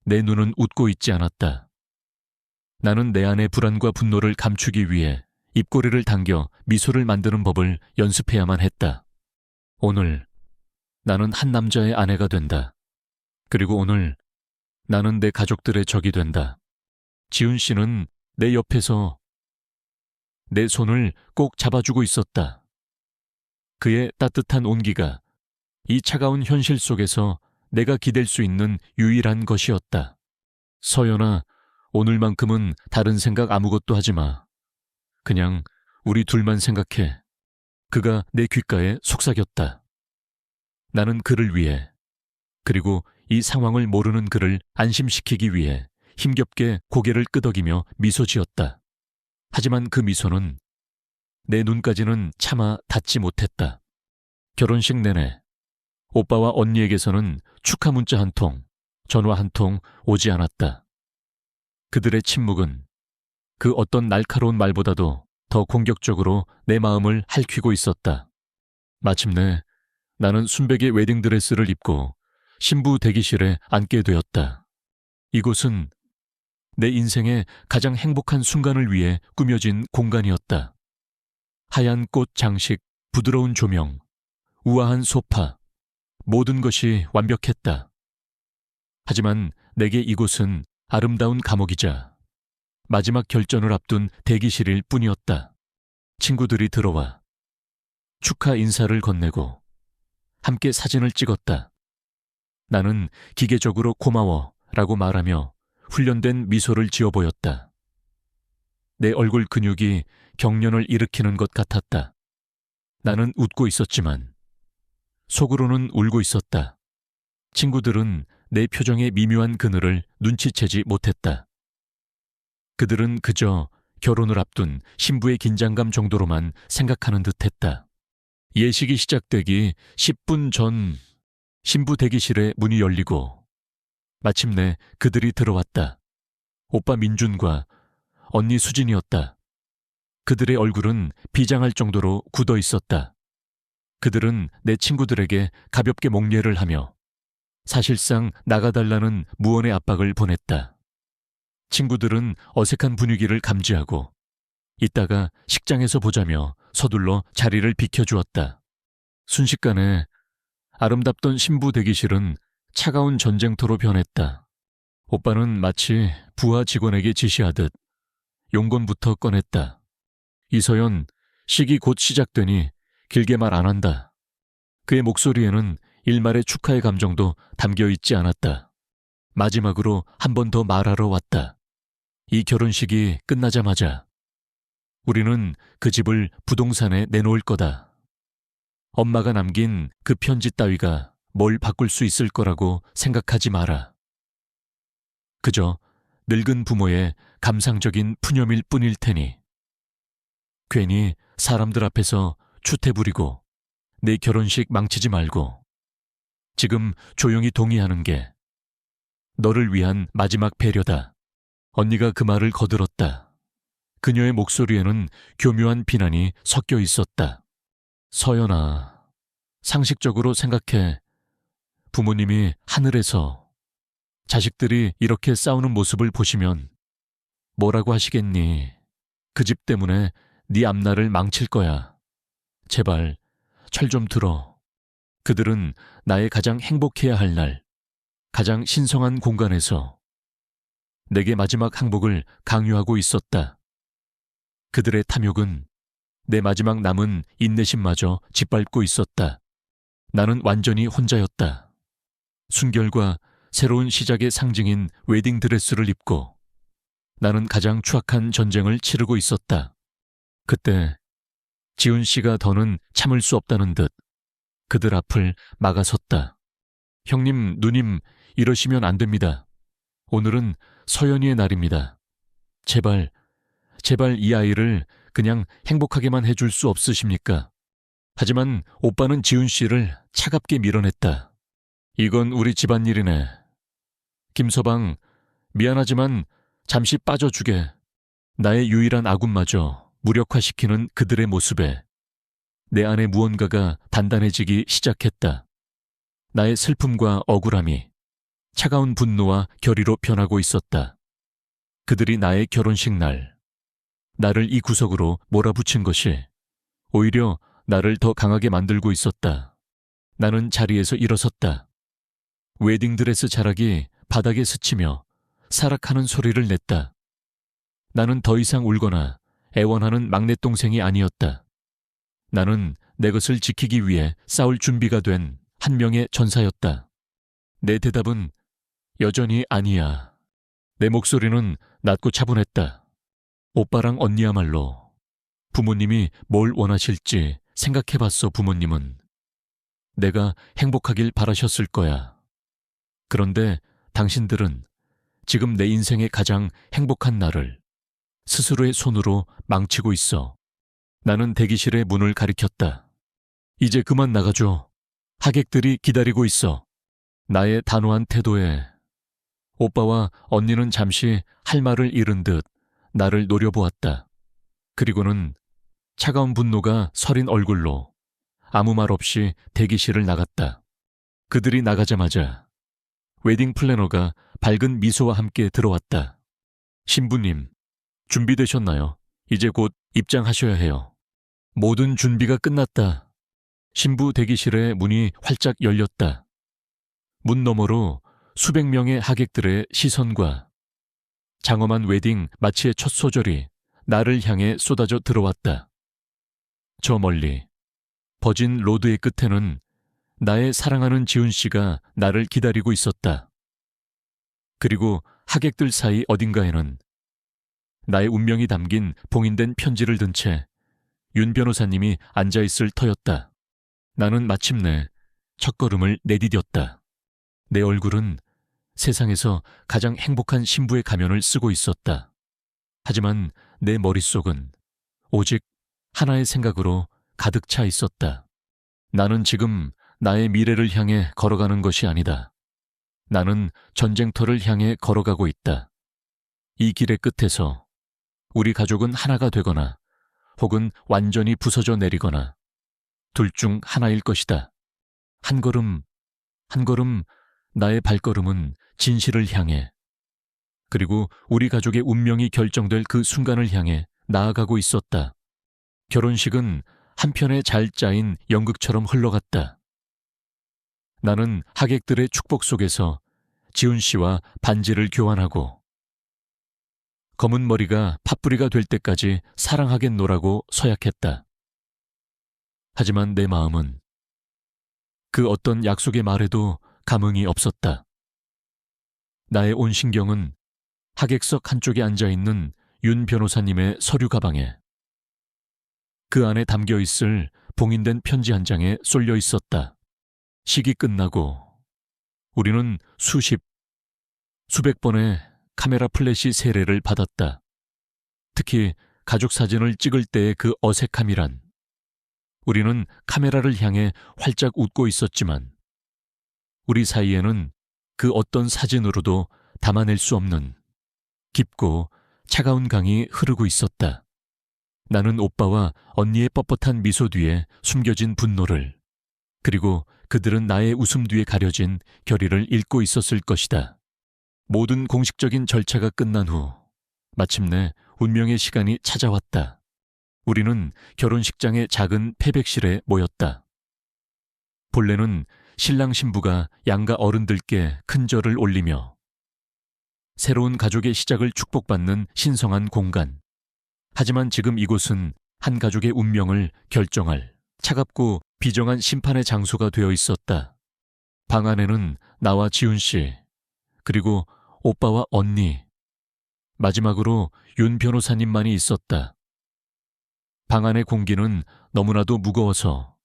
내 눈은 웃고 있지 않았다. 나는 내 안의 불안과 분노를 감추기 위해 입꼬리를 당겨 미소를 만드는 법을 연습해야만 했다. 오늘 나는 한 남자의 아내가 된다. 그리고 오늘 나는 내 가족들의 적이 된다. 지훈 씨는 내 옆에서 내 손을 꼭 잡아주고 있었다. 그의 따뜻한 온기가 이 차가운 현실 속에서 내가 기댈 수 있는 유일한 것이었다. 서연아, 오늘만큼은 다른 생각 아무것도 하지 마. 그냥 우리 둘만 생각해. 그가 내 귓가에 속삭였다. 나는 그를 위해, 그리고 이 상황을 모르는 그를 안심시키기 위해 힘겹게 고개를 끄덕이며 미소 지었다. 하지만 그 미소는 내 눈까지는 차마 닿지 못했다. 결혼식 내내 오빠와 언니에게서는 축하 문자 한 통, 전화 한 통 오지 않았다. 그들의 침묵은 그 어떤 날카로운 말보다도 더 공격적으로 내 마음을 핥히고 있었다. 마침내 나는 순백의 웨딩드레스를 입고 신부 대기실에 앉게 되었다. 이곳은 내 인생의 가장 행복한 순간을 위해 꾸며진 공간이었다. 하얀 꽃 장식, 부드러운 조명, 우아한 소파, 모든 것이 완벽했다. 하지만 내게 이곳은 아름다운 감옥이자 마지막 결전을 앞둔 대기실일 뿐이었다. 친구들이 들어와 축하 인사를 건네고 함께 사진을 찍었다. 나는 기계적으로 고마워 라고 말하며 훈련된 미소를 지어 보였다. 내 얼굴 근육이 경련을 일으키는 것 같았다. 나는 웃고 있었지만 속으로는 울고 있었다. 친구들은 내 표정의 미묘한 그늘을 눈치채지 못했다. 그들은 그저 결혼을 앞둔 신부의 긴장감 정도로만 생각하는 듯했다. 예식이 시작되기 10분 전 신부 대기실의 문이 열리고 마침내 그들이 들어왔다. 오빠 민준과 언니 수진이었다. 그들의 얼굴은 비장할 정도로 굳어 있었다. 그들은 내 친구들에게 가볍게 목례를 하며 사실상 나가달라는 무언의 압박을 보냈다. 친구들은 어색한 분위기를 감지하고 이따가 식장에서 보자며 서둘러 자리를 비켜주었다. 순식간에 아름답던 신부 대기실은 차가운 전쟁터로 변했다. 오빠는 마치 부하 직원에게 지시하듯 용건부터 꺼냈다. 이서연, 식이 곧 시작되니 길게 말 안 한다. 그의 목소리에는 일말의 축하의 감정도 담겨 있지 않았다. 마지막으로 한 번 더 말하러 왔다. 이 결혼식이 끝나자마자 우리는 그 집을 부동산에 내놓을 거다. 엄마가 남긴 그 편지 따위가 뭘 바꿀 수 있을 거라고 생각하지 마라. 그저 늙은 부모의 감상적인 푸념일 뿐일 테니 괜히 사람들 앞에서 추태 부리고 내 결혼식 망치지 말고 지금 조용히 동의하는 게 너를 위한 마지막 배려다. 언니가 그 말을 거들었다. 그녀의 목소리에는 교묘한 비난이 섞여 있었다. 서연아, 상식적으로 생각해. 부모님이 하늘에서 자식들이 이렇게 싸우는 모습을 보시면 뭐라고 하시겠니? 그 집 때문에 네 앞날을 망칠 거야. 제발, 철 좀 들어. 그들은 나의 가장 행복해야 할 날, 가장 신성한 공간에서 내게 마지막 항복을 강요하고 있었다. 그들의 탐욕은 내 마지막 남은 인내심마저 짓밟고 있었다. 나는 완전히 혼자였다. 순결과 새로운 시작의 상징인 웨딩드레스를 입고 나는 가장 추악한 전쟁을 치르고 있었다. 그때 지훈 씨가 더는 참을 수 없다는 듯 그들 앞을 막아섰다. 형님, 누님, 이러시면 안 됩니다. 오늘은 서연이의 날입니다. 제발, 제발 이 아이를 그냥 행복하게만 해줄 수 없으십니까? 하지만 오빠는 지훈 씨를 차갑게 밀어냈다. 이건 우리 집안일이네. 김서방, 미안하지만 잠시 빠져주게. 나의 유일한 아군마저 무력화시키는 그들의 모습에 내 안에 무언가가 단단해지기 시작했다. 나의 슬픔과 억울함이 차가운 분노와 결의로 변하고 있었다. 그들이 나의 결혼식 날, 나를 이 구석으로 몰아붙인 것이 오히려 나를 더 강하게 만들고 있었다. 나는 자리에서 일어섰다. 웨딩드레스 자락이 바닥에 스치며 사락하는 소리를 냈다. 나는 더 이상 울거나 애원하는 막내 동생이 아니었다. 나는 내 것을 지키기 위해 싸울 준비가 된 한 명의 전사였다. 내 대답은 여전히 아니야. 내 목소리는 낮고 차분했다. 오빠랑 언니야말로 부모님이 뭘 원하실지 생각해봤어. 부모님은 내가 행복하길 바라셨을 거야. 그런데 당신들은 지금 내 인생의 가장 행복한 날을 스스로의 손으로 망치고 있어. 나는 대기실의 문을 가리켰다. 이제 그만 나가줘. 하객들이 기다리고 있어. 나의 단호한 태도에 오빠와 언니는 잠시 할 말을 잃은 듯 나를 노려보았다. 그리고는 차가운 분노가 서린 얼굴로 아무 말 없이 대기실을 나갔다. 그들이 나가자마자 웨딩 플래너가 밝은 미소와 함께 들어왔다. 신부님, 준비되셨나요? 이제 곧 입장하셔야 해요. 모든 준비가 끝났다. 신부 대기실의 문이 활짝 열렸다. 문 너머로 수백 명의 하객들의 시선과 장엄한 웨딩 마치의 첫 소절이 나를 향해 쏟아져 들어왔다. 저 멀리 버진 로드의 끝에는 나의 사랑하는 지훈 씨가 나를 기다리고 있었다. 그리고 하객들 사이 어딘가에는 나의 운명이 담긴 봉인된 편지를 든 채 윤 변호사님이 앉아있을 터였다. 나는 마침내 첫걸음을 내디뎠다. 내 얼굴은 세상에서 가장 행복한 신부의 가면을 쓰고 있었다. 하지만 내 머릿속은 오직 하나의 생각으로 가득 차 있었다. 나는 지금 나의 미래를 향해 걸어가는 것이 아니다. 나는 전쟁터를 향해 걸어가고 있다. 이 길의 끝에서 우리 가족은 하나가 되거나 혹은 완전히 부서져 내리거나 둘 중 하나일 것이다. 한 걸음, 한 걸음 나의 발걸음은 진실을 향해 그리고 우리 가족의 운명이 결정될 그 순간을 향해 나아가고 있었다. 결혼식은 한 편의 잘 짜인 연극처럼 흘러갔다. 나는 하객들의 축복 속에서 지훈 씨와 반지를 교환하고 검은 머리가 팥뿌리가 될 때까지 사랑하겠노라고 서약했다. 하지만 내 마음은 그 어떤 약속의 말에도 감흥이 없었다. 나의 온 신경은 하객석 한쪽에 앉아있는 윤 변호사님의 서류 가방에 그 안에 담겨있을 봉인된 편지 한 장에 쏠려 있었다. 식이 끝나고 우리는 수백 번의 카메라 플래시 세례를 받았다. 특히 가족 사진을 찍을 때의 그 어색함이란 우리는 카메라를 향해 활짝 웃고 있었지만 우리 사이에는 그 어떤 사진으로도 담아낼 수 없는 깊고 차가운 강이 흐르고 있었다. 나는 오빠와 언니의 뻣뻣한 미소 뒤에 숨겨진 분노를 그리고 그들은 나의 웃음 뒤에 가려진 결의를 읽고 있었을 것이다. 모든 공식적인 절차가 끝난 후 마침내 운명의 시간이 찾아왔다. 우리는 결혼식장의 작은 패백실에 모였다. 본래는 신랑 신부가 양가 어른들께 큰 절을 올리며 새로운 가족의 시작을 축복받는 신성한 공간. 하지만 지금 이곳은 한 가족의 운명을 결정할 차갑고 비정한 심판의 장소가 되어 있었다. 방 안에는 나와 지훈 씨, 그리고 오빠와 언니, 마지막으로 윤 변호사님만이 있었다. 방 안의 공기는 너무나도 무거워서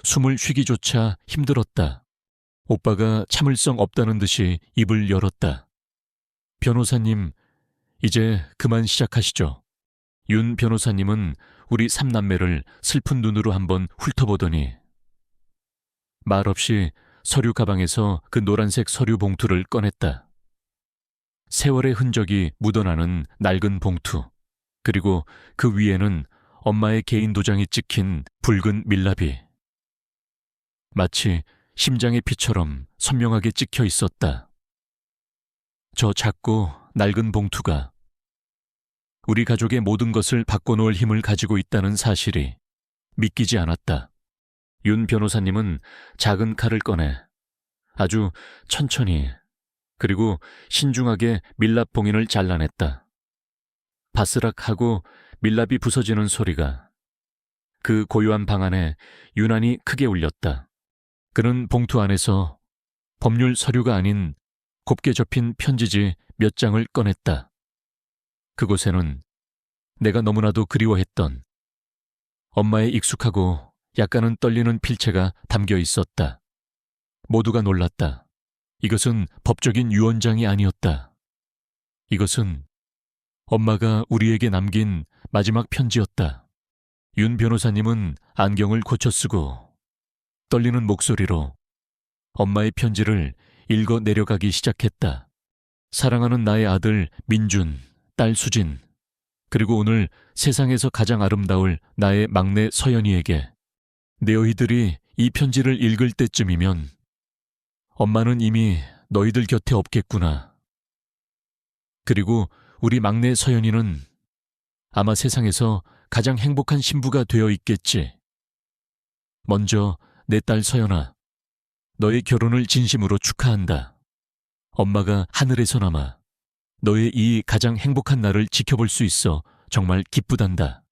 숨을 쉬기조차 힘들었다. 오빠가 참을성 없다는 듯이 입을 열었다. 변호사님, 이제 그만 시작하시죠. 윤 변호사님은 우리 삼남매를 슬픈 눈으로 한번 훑어보더니 말없이 서류 가방에서 그 노란색 서류 봉투를 꺼냈다. 세월의 흔적이 묻어나는 낡은 봉투, 그리고 그 위에는 엄마의 개인 도장이 찍힌 붉은 밀랍이 마치 심장의 피처럼 선명하게 찍혀 있었다. 저 작고 낡은 봉투가 우리 가족의 모든 것을 바꿔놓을 힘을 가지고 있다는 사실이 믿기지 않았다. 윤 변호사님은 작은 칼을 꺼내 아주 천천히 그리고 신중하게 밀랍 봉인을 잘라냈다. 바스락하고 밀랍이 부서지는 소리가 그 고요한 방 안에 유난히 크게 울렸다. 그는 봉투 안에서 법률 서류가 아닌 곱게 접힌 편지지 몇 장을 꺼냈다. 그곳에는 내가 너무나도 그리워했던 엄마의 익숙하고 약간은 떨리는 필체가 담겨 있었다. 모두가 놀랐다. 이것은 법적인 유언장이 아니었다. 이것은 엄마가 우리에게 남긴 마지막 편지였다. 윤 변호사님은 안경을 고쳐 쓰고 떨리는 목소리로 엄마의 편지를 읽어 내려가기 시작했다. 사랑하는 나의 아들 민준, 딸 수진, 그리고 오늘 세상에서 가장 아름다울 나의 막내 서연이에게 너희들이 이 편지를 읽을 때쯤이면 엄마는 이미 너희들 곁에 없겠구나. 그리고 우리 막내 서연이는 아마 세상에서 가장 행복한 신부가 되어 있겠지. 먼저 내 딸 서연아, 너의 결혼을 진심으로 축하한다. 엄마가 하늘에서나마 너의 이 가장 행복한 날을 지켜볼 수 있어 정말 기쁘단다.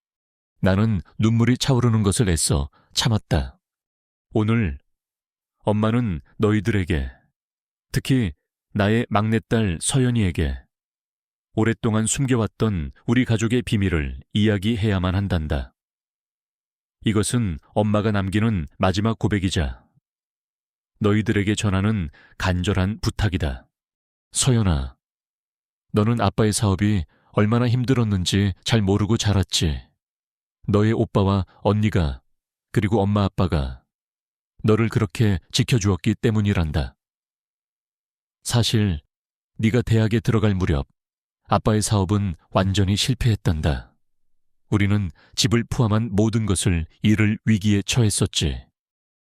나는 눈물이 차오르는 것을 애써 참았다. 오늘 엄마는 너희들에게, 특히 나의 막내딸 서연이에게 오랫동안 숨겨왔던 우리 가족의 비밀을 이야기해야만 한단다. 이것은 엄마가 남기는 마지막 고백이자 너희들에게 전하는 간절한 부탁이다. 서연아, 너는 아빠의 사업이 얼마나 힘들었는지 잘 모르고 자랐지. 너의 오빠와 언니가 그리고 엄마 아빠가 너를 그렇게 지켜주었기 때문이란다. 사실 네가 대학에 들어갈 무렵 아빠의 사업은 완전히 실패했단다. 우리는 집을 포함한 모든 것을 잃을 위기에 처했었지.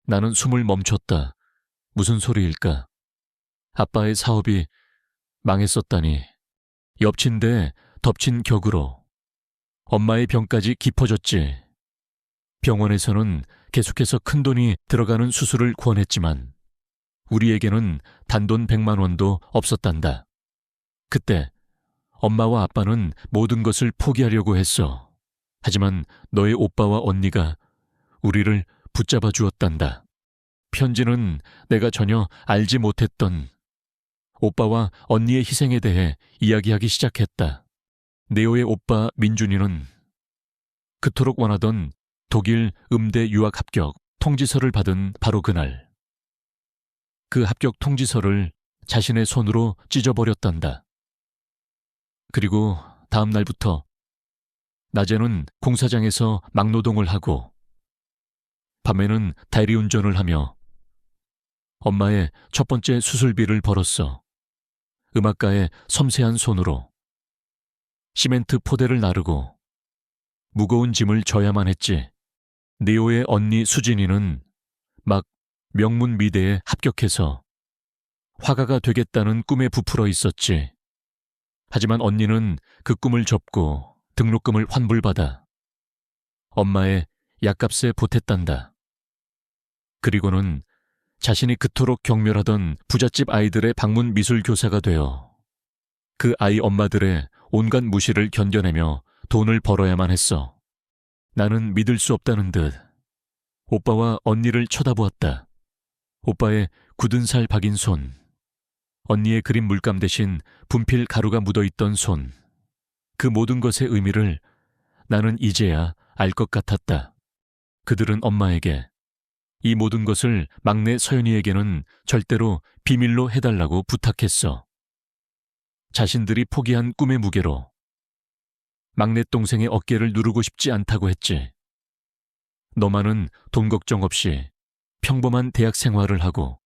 나는 숨을 멈췄다. 무슨 소리일까? 아빠의 사업이 망했었다니. 엎친 데 덮친 격으로 엄마의 병까지 깊어졌지. 병원에서는 계속해서 큰돈이 들어가는 수술을 권했지만 우리에게는 단돈 100만 원도 없었단다. 그때 엄마와 아빠는 모든 것을 포기하려고 했어. 하지만 너의 오빠와 언니가 우리를 붙잡아 주었단다. 편지는 내가 전혀 알지 못했던 오빠와 언니의 희생에 대해 이야기하기 시작했다. 네오의 오빠 민준이는 그토록 원하던 독일 음대 유학 합격 통지서를 받은 바로 그날, 그 합격 통지서를 자신의 손으로 찢어버렸단다. 그리고 다음 날부터 낮에는 공사장에서 막노동을 하고 밤에는 대리운전을 하며 엄마의 첫 번째 수술비를 벌었어. 음악가의 섬세한 손으로 시멘트 포대를 나르고 무거운 짐을 져야만 했지. 네오의 언니 수진이는 막 명문미대에 합격해서 화가가 되겠다는 꿈에 부풀어 있었지. 하지만 언니는 그 꿈을 접고 등록금을 환불받아 엄마의 약값에 보탰단다. 그리고는 자신이 그토록 경멸하던 부잣집 아이들의 방문 미술 교사가 되어 그 아이 엄마들의 온갖 무시를 견뎌내며 돈을 벌어야만 했어. 나는 믿을 수 없다는 듯 오빠와 언니를 쳐다보았다. 오빠의 굳은 살 박인 손, 언니의 그림 물감 대신 분필 가루가 묻어있던 손, 그 모든 것의 의미를 나는 이제야 알 것 같았다. 그들은 엄마에게 이 모든 것을 막내 서연이에게는 절대로 비밀로 해달라고 부탁했어. 자신들이 포기한 꿈의 무게로 막내 동생의 어깨를 누르고 싶지 않다고 했지. 너만은 돈 걱정 없이 평범한 대학 생활을 하고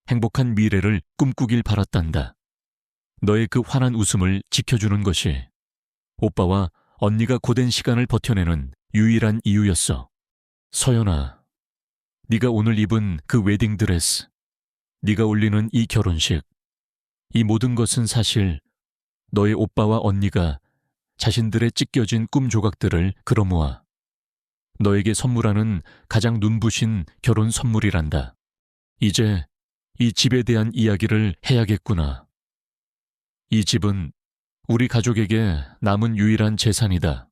행복한 미래를 꿈꾸길 바랐단다. 너의 그 환한 웃음을 지켜주는 것이 오빠와 언니가 고된 시간을 버텨내는 유일한 이유였어. 서연아, 네가 오늘 입은 그 웨딩드레스, 네가 올리는 이 결혼식, 이 모든 것은 사실 너의 오빠와 언니가 자신들의 찢겨진 꿈 조각들을 끌어모아 너에게 선물하는 가장 눈부신 결혼 선물이란다. 이제 이 집에 대한 이야기를 해야겠구나. 이 집은 우리 가족에게 남은 유일한 재산이다.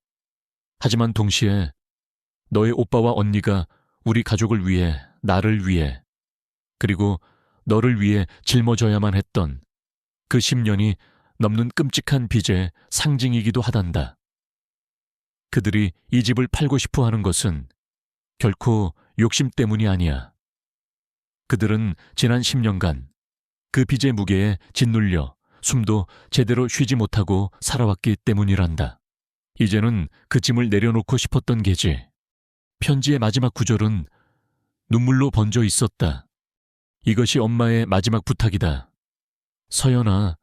하지만 동시에 너의 오빠와 언니가 우리 가족을 위해, 나를 위해, 그리고 너를 위해 짊어져야만 했던 그 10년이 넘는 끔찍한 빚의 상징이기도 하단다. 그들이 이 집을 팔고 싶어 하는 것은 결코 욕심 때문이 아니야. 그들은 지난 10년간 그 빚의 무게에 짓눌려 숨도 제대로 쉬지 못하고 살아왔기 때문이란다. 이제는 그 짐을 내려놓고 싶었던 게지. 편지의 마지막 구절은 눈물로 번져 있었다. 이것이 엄마의 마지막 부탁이다. 서연아,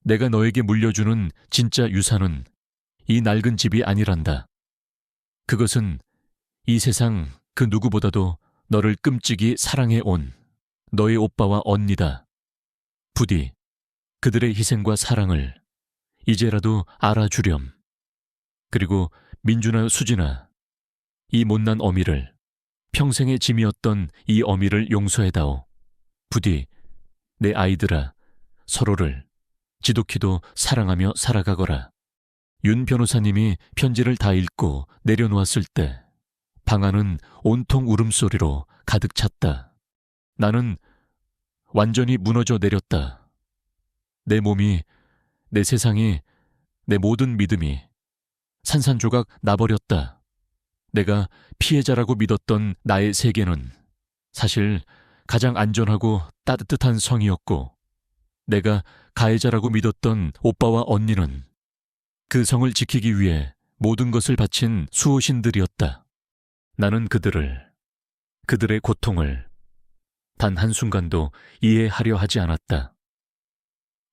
내가 너에게 물려주는 진짜 유산은 이 낡은 집이 아니란다. 그것은 이 세상 그 누구보다도 너를 끔찍이 사랑해온 너의 오빠와 언니다. 부디 그들의 희생과 사랑을 이제라도 알아주렴. 그리고 민주나 수진아, 이 못난 어미를, 평생의 짐이었던 이 어미를 용서해다오. 부디 내 아이들아, 서로를 지독히도 사랑하며 살아가거라. 윤 변호사님이 편지를 다 읽고 내려놓았을 때 방 안은 온통 울음소리로 가득 찼다. 나는 완전히 무너져 내렸다. 내 몸이, 내 세상이, 내 모든 믿음이 산산조각 나버렸다. 내가 피해자라고 믿었던 나의 세계는 사실 가장 안전하고 따뜻한 성이었고, 내가 가해자라고 믿었던 오빠와 언니는 그 성을 지키기 위해 모든 것을 바친 수호신들이었다. 나는 그들의 고통을 단 한순간도 이해하려 하지 않았다.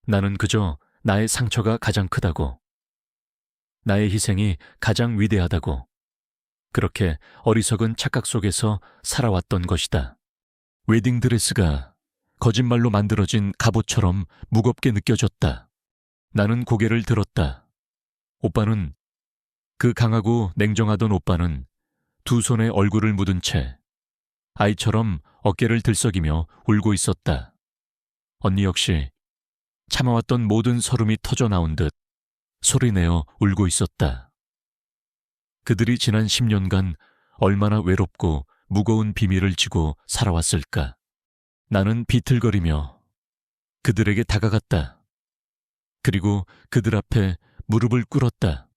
나는 그저 나의 상처가 가장 크다고, 나의 희생이 가장 위대하다고, 그렇게 어리석은 착각 속에서 살아왔던 것이다. 웨딩드레스가 거짓말로 만들어진 갑옷처럼 무겁게 느껴졌다. 나는 고개를 들었다. 오빠는, 그 강하고 냉정하던 오빠는 두 손에 얼굴을 묻은 채 아이처럼 어깨를 들썩이며 울고 있었다. 언니 역시 참아왔던 모든 서름이 터져나온 듯 소리내어 울고 있었다. 그들이 지난 10년간 얼마나 외롭고 무거운 비밀을 지고 살아왔을까. 나는 비틀거리며 그들에게 다가갔다. 그리고 그들 앞에 무릎을 꿇었다.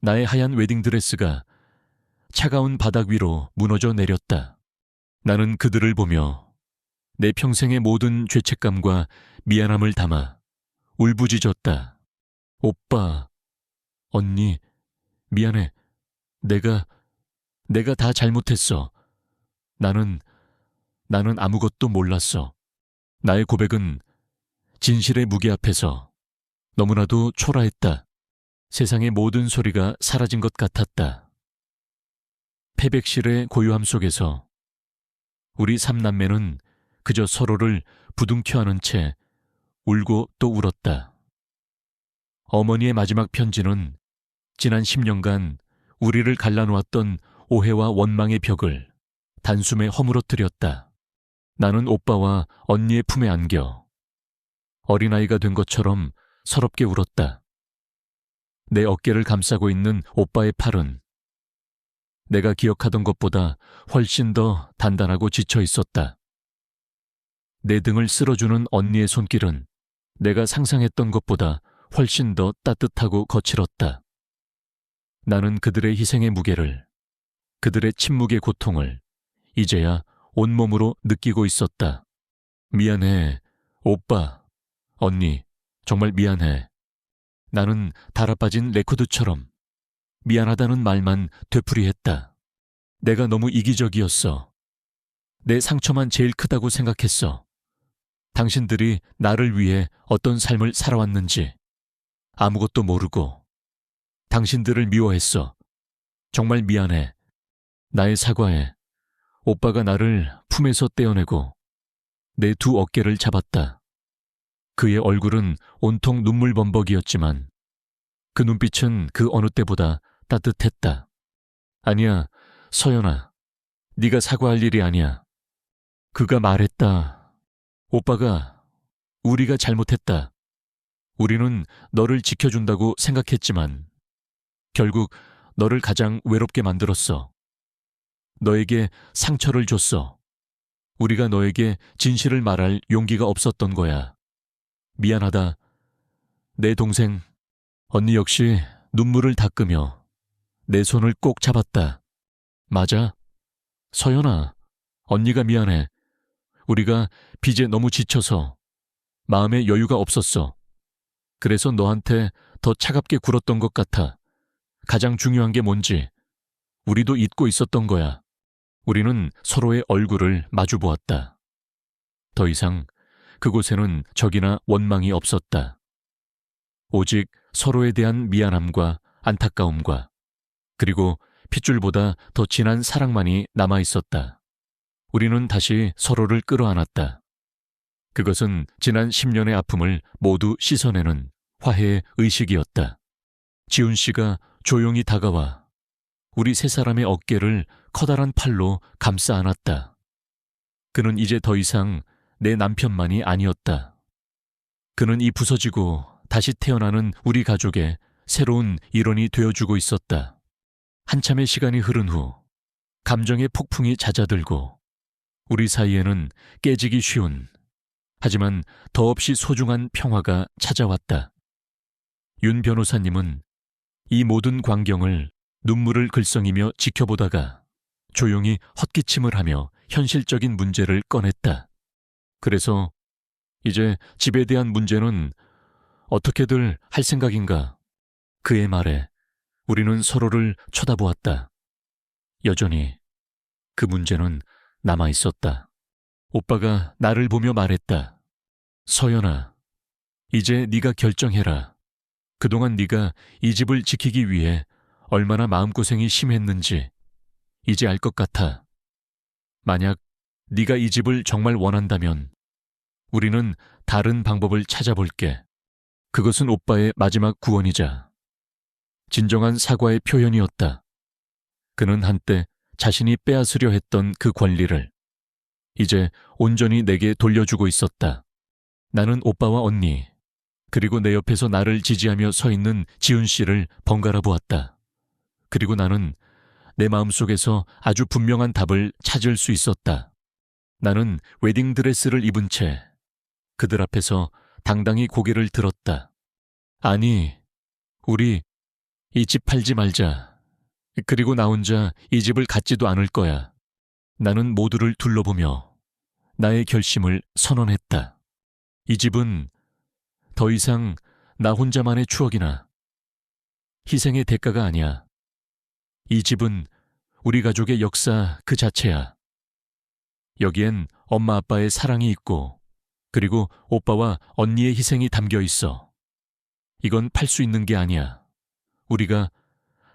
나의 하얀 웨딩드레스가 차가운 바닥 위로 무너져 내렸다. 나는 그들을 보며 내 평생의 모든 죄책감과 미안함을 담아 울부짖었다. 오빠, 언니, 미안해. 내가 다 잘못했어. 나는 아무것도 몰랐어. 나의 고백은 진실의 무게 앞에서 너무나도 초라했다. 세상의 모든 소리가 사라진 것 같았다. 패백실의 고요함 속에서 우리 삼남매는 그저 서로를 부둥켜 안은 채 울고 또 울었다. 어머니의 마지막 편지는 지난 10년간 우리를 갈라놓았던 오해와 원망의 벽을 단숨에 허물어뜨렸다. 나는 오빠와 언니의 품에 안겨 어린아이가 된 것처럼 서럽게 울었다. 내 어깨를 감싸고 있는 오빠의 팔은 내가 기억하던 것보다 훨씬 더 단단하고 지쳐 있었다. 내 등을 쓸어주는 언니의 손길은 내가 상상했던 것보다 훨씬 더 따뜻하고 거칠었다. 나는 그들의 희생의 무게를, 그들의 침묵의 고통을 이제야 온몸으로 느끼고 있었다. 미안해, 오빠, 언니, 정말 미안해. 나는 달아빠진 레코드처럼 미안하다는 말만 되풀이했다. 내가 너무 이기적이었어. 내 상처만 제일 크다고 생각했어. 당신들이 나를 위해 어떤 삶을 살아왔는지 아무것도 모르고 당신들을 미워했어. 정말 미안해. 나의 사과해. 오빠가 나를 품에서 떼어내고 내 두 어깨를 잡았다. 그의 얼굴은 온통 눈물 범벅이었지만 그 눈빛은 그 어느 때보다 따뜻했다. 아니야, 서연아. 네가 사과할 일이 아니야. 그가 말했다. 오빠가, 우리가 잘못했다. 우리는 너를 지켜준다고 생각했지만 결국 너를 가장 외롭게 만들었어. 너에게 상처를 줬어. 우리가 너에게 진실을 말할 용기가 없었던 거야. 미안하다. 내 동생, 언니 역시 눈물을 닦으며 내 손을 꼭 잡았다. 맞아. 서연아, 언니가 미안해. 우리가 빚에 너무 지쳐서 마음에 여유가 없었어. 그래서 너한테 더 차갑게 굴었던 것 같아. 가장 중요한 게 뭔지 우리도 잊고 있었던 거야. 우리는 서로의 얼굴을 마주 보았다. 더 이상 그곳에는 적이나 원망이 없었다. 오직 서로에 대한 미안함과 안타까움과 그리고 핏줄보다 더 진한 사랑만이 남아있었다. 우리는 다시 서로를 끌어안았다. 그것은 지난 10년의 아픔을 모두 씻어내는 화해의 의식이었다. 지훈 씨가 조용히 다가와 우리 세 사람의 어깨를 커다란 팔로 감싸 안았다. 그는 이제 더 이상 내 남편만이 아니었다. 그는 이 부서지고 다시 태어나는 우리 가족의 새로운 일원이 되어주고 있었다. 한참의 시간이 흐른 후 감정의 폭풍이 잦아들고 우리 사이에는 깨지기 쉬운 하지만 더없이 소중한 평화가 찾아왔다. 윤 변호사님은 이 모든 광경을 눈물을 글썽이며 지켜보다가 조용히 헛기침을 하며 현실적인 문제를 꺼냈다. 그래서 이제 집에 대한 문제는 어떻게들 할 생각인가? 그의 말에 우리는 서로를 쳐다보았다. 여전히 그 문제는 남아있었다. 오빠가 나를 보며 말했다. 서연아, 이제 네가 결정해라. 그동안 네가 이 집을 지키기 위해 얼마나 마음고생이 심했는지 이제 알 것 같아. 만약 네가 이 집을 정말 원한다면 우리는 다른 방법을 찾아볼게. 그것은 오빠의 마지막 구원이자 진정한 사과의 표현이었다. 그는 한때 자신이 빼앗으려 했던 그 권리를 이제 온전히 내게 돌려주고 있었다. 나는 오빠와 언니, 그리고 내 옆에서 나를 지지하며 서 있는 지훈 씨를 번갈아 보았다. 그리고 나는 내 마음속에서 아주 분명한 답을 찾을 수 있었다. 나는 웨딩드레스를 입은 채 그들 앞에서 당당히 고개를 들었다. 아니, 우리 이 집 팔지 말자. 그리고 나 혼자 이 집을 갖지도 않을 거야. 나는 모두를 둘러보며 나의 결심을 선언했다. 이 집은 더 이상 나 혼자만의 추억이나 희생의 대가가 아니야. 이 집은 우리 가족의 역사 그 자체야. 여기엔 엄마 아빠의 사랑이 있고 그리고 오빠와 언니의 희생이 담겨 있어. 이건 팔 수 있는 게 아니야. 우리가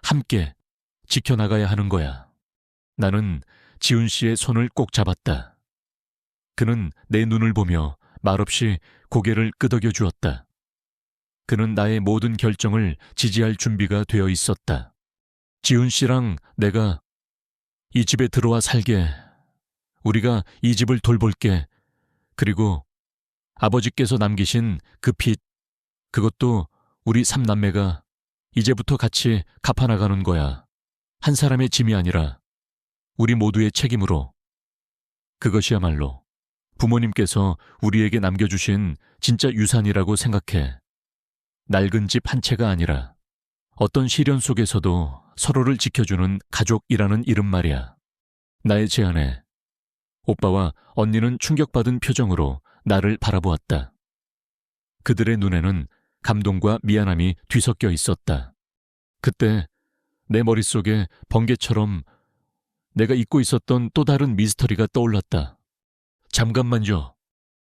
함께 지켜나가야 하는 거야. 나는 지훈 씨의 손을 꼭 잡았다. 그는 내 눈을 보며 말없이 고개를 끄덕여 주었다. 그는 나의 모든 결정을 지지할 준비가 되어 있었다. 지훈 씨랑 내가 이 집에 들어와 살게. 우리가 이 집을 돌볼게. 그리고 아버지께서 남기신 그 빚, 그것도 우리 삼남매가 이제부터 같이 갚아나가는 거야. 한 사람의 짐이 아니라 우리 모두의 책임으로. 그것이야말로 부모님께서 우리에게 남겨주신 진짜 유산이라고 생각해. 낡은 집 한 채가 아니라 어떤 시련 속에서도 서로를 지켜주는 가족이라는 이름 말이야. 나의 제안에 오빠와 언니는 충격받은 표정으로 나를 바라보았다. 그들의 눈에는 감동과 미안함이 뒤섞여 있었다. 그때 내 머릿속에 번개처럼 내가 잊고 있었던 또 다른 미스터리가 떠올랐다. 잠깐만요.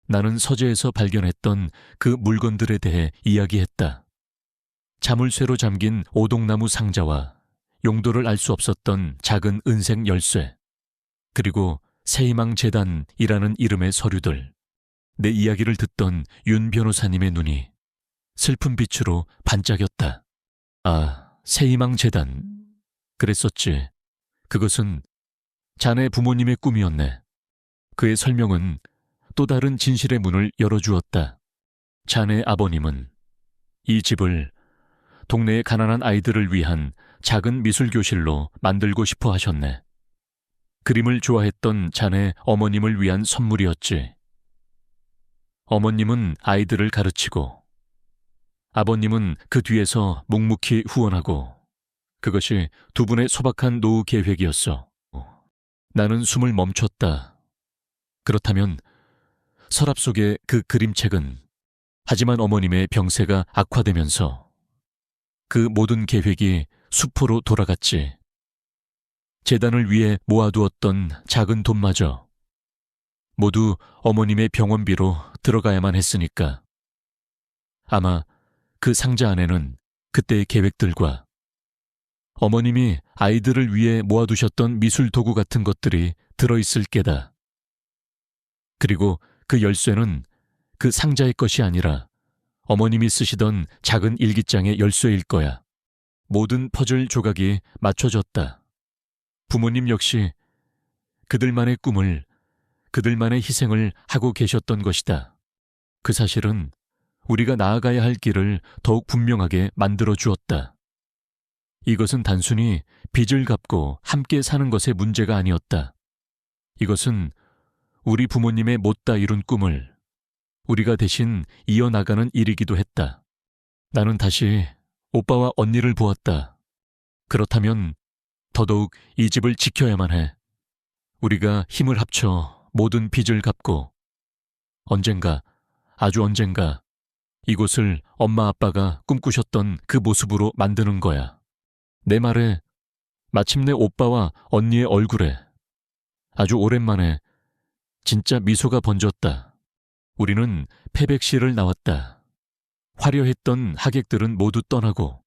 나는 서재에서 발견했던 그 물건들에 대해 이야기했다. 자물쇠로 잠긴 오동나무 상자와 용도를 알 수 없었던 작은 은색 열쇠, 그리고 새희망재단이라는 이름의 서류들. 내 이야기를 듣던 윤 변호사님의 눈이 슬픈 빛으로 반짝였다. 아, 새희망재단. 그랬었지. 그것은 자네 부모님의 꿈이었네. 그의 설명은 또 다른 진실의 문을 열어주었다. 자네 아버님은 이 집을 동네의 가난한 아이들을 위한 작은 미술교실로 만들고 싶어 하셨네. 그림을 좋아했던 자네 어머님을 위한 선물이었지. 어머님은 아이들을 가르치고 아버님은 그 뒤에서 묵묵히 후원하고, 그것이 두 분의 소박한 노후 계획이었어. 나는 숨을 멈췄다. 그렇다면 서랍 속의 그 그림책은, 하지만 어머님의 병세가 악화되면서 그 모든 계획이 수포로 돌아갔지. 재단을 위해 모아두었던 작은 돈마저 모두 어머님의 병원비로 들어가야만 했으니까. 아마 그 상자 안에는 그때의 계획들과 어머님이 아이들을 위해 모아두셨던 미술 도구 같은 것들이 들어있을 게다. 그리고 그 열쇠는 그 상자의 것이 아니라 어머님이 쓰시던 작은 일기장의 열쇠일 거야. 모든 퍼즐 조각이 맞춰졌다. 부모님 역시 그들만의 꿈을, 그들만의 희생을 하고 계셨던 것이다. 그 사실은 우리가 나아가야 할 길을 더욱 분명하게 만들어 주었다. 이것은 단순히 빚을 갚고 함께 사는 것의 문제가 아니었다. 이것은 우리 부모님의 못다 이룬 꿈을 우리가 대신 이어나가는 일이기도 했다. 나는 다시 오빠와 언니를 보았다. 그렇다면 더더욱 이 집을 지켜야만 해. 우리가 힘을 합쳐 모든 빚을 갚고 언젠가, 아주 언젠가 이곳을 엄마 아빠가 꿈꾸셨던 그 모습으로 만드는 거야. 내 말에 마침내 오빠와 언니의 얼굴에 아주 오랜만에 진짜 미소가 번졌다. 우리는 패백실을 나왔다. 화려했던 하객들은 모두 떠나고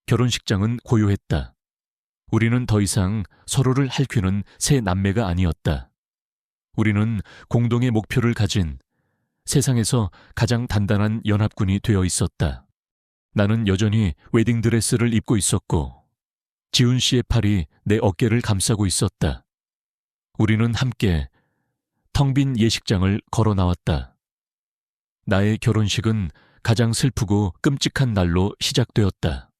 결혼식장은 고요했다. 우리는 더 이상 서로를 핥히는 새 남매가 아니었다. 우리는 공동의 목표를 가진 세상에서 가장 단단한 연합군이 되어 있었다. 나는 여전히 웨딩드레스를 입고 있었고 지훈 씨의 팔이 내 어깨를 감싸고 있었다. 우리는 함께 텅 빈 예식장을 걸어 나왔다. 나의 결혼식은 가장 슬프고 끔찍한 날로 시작되었다.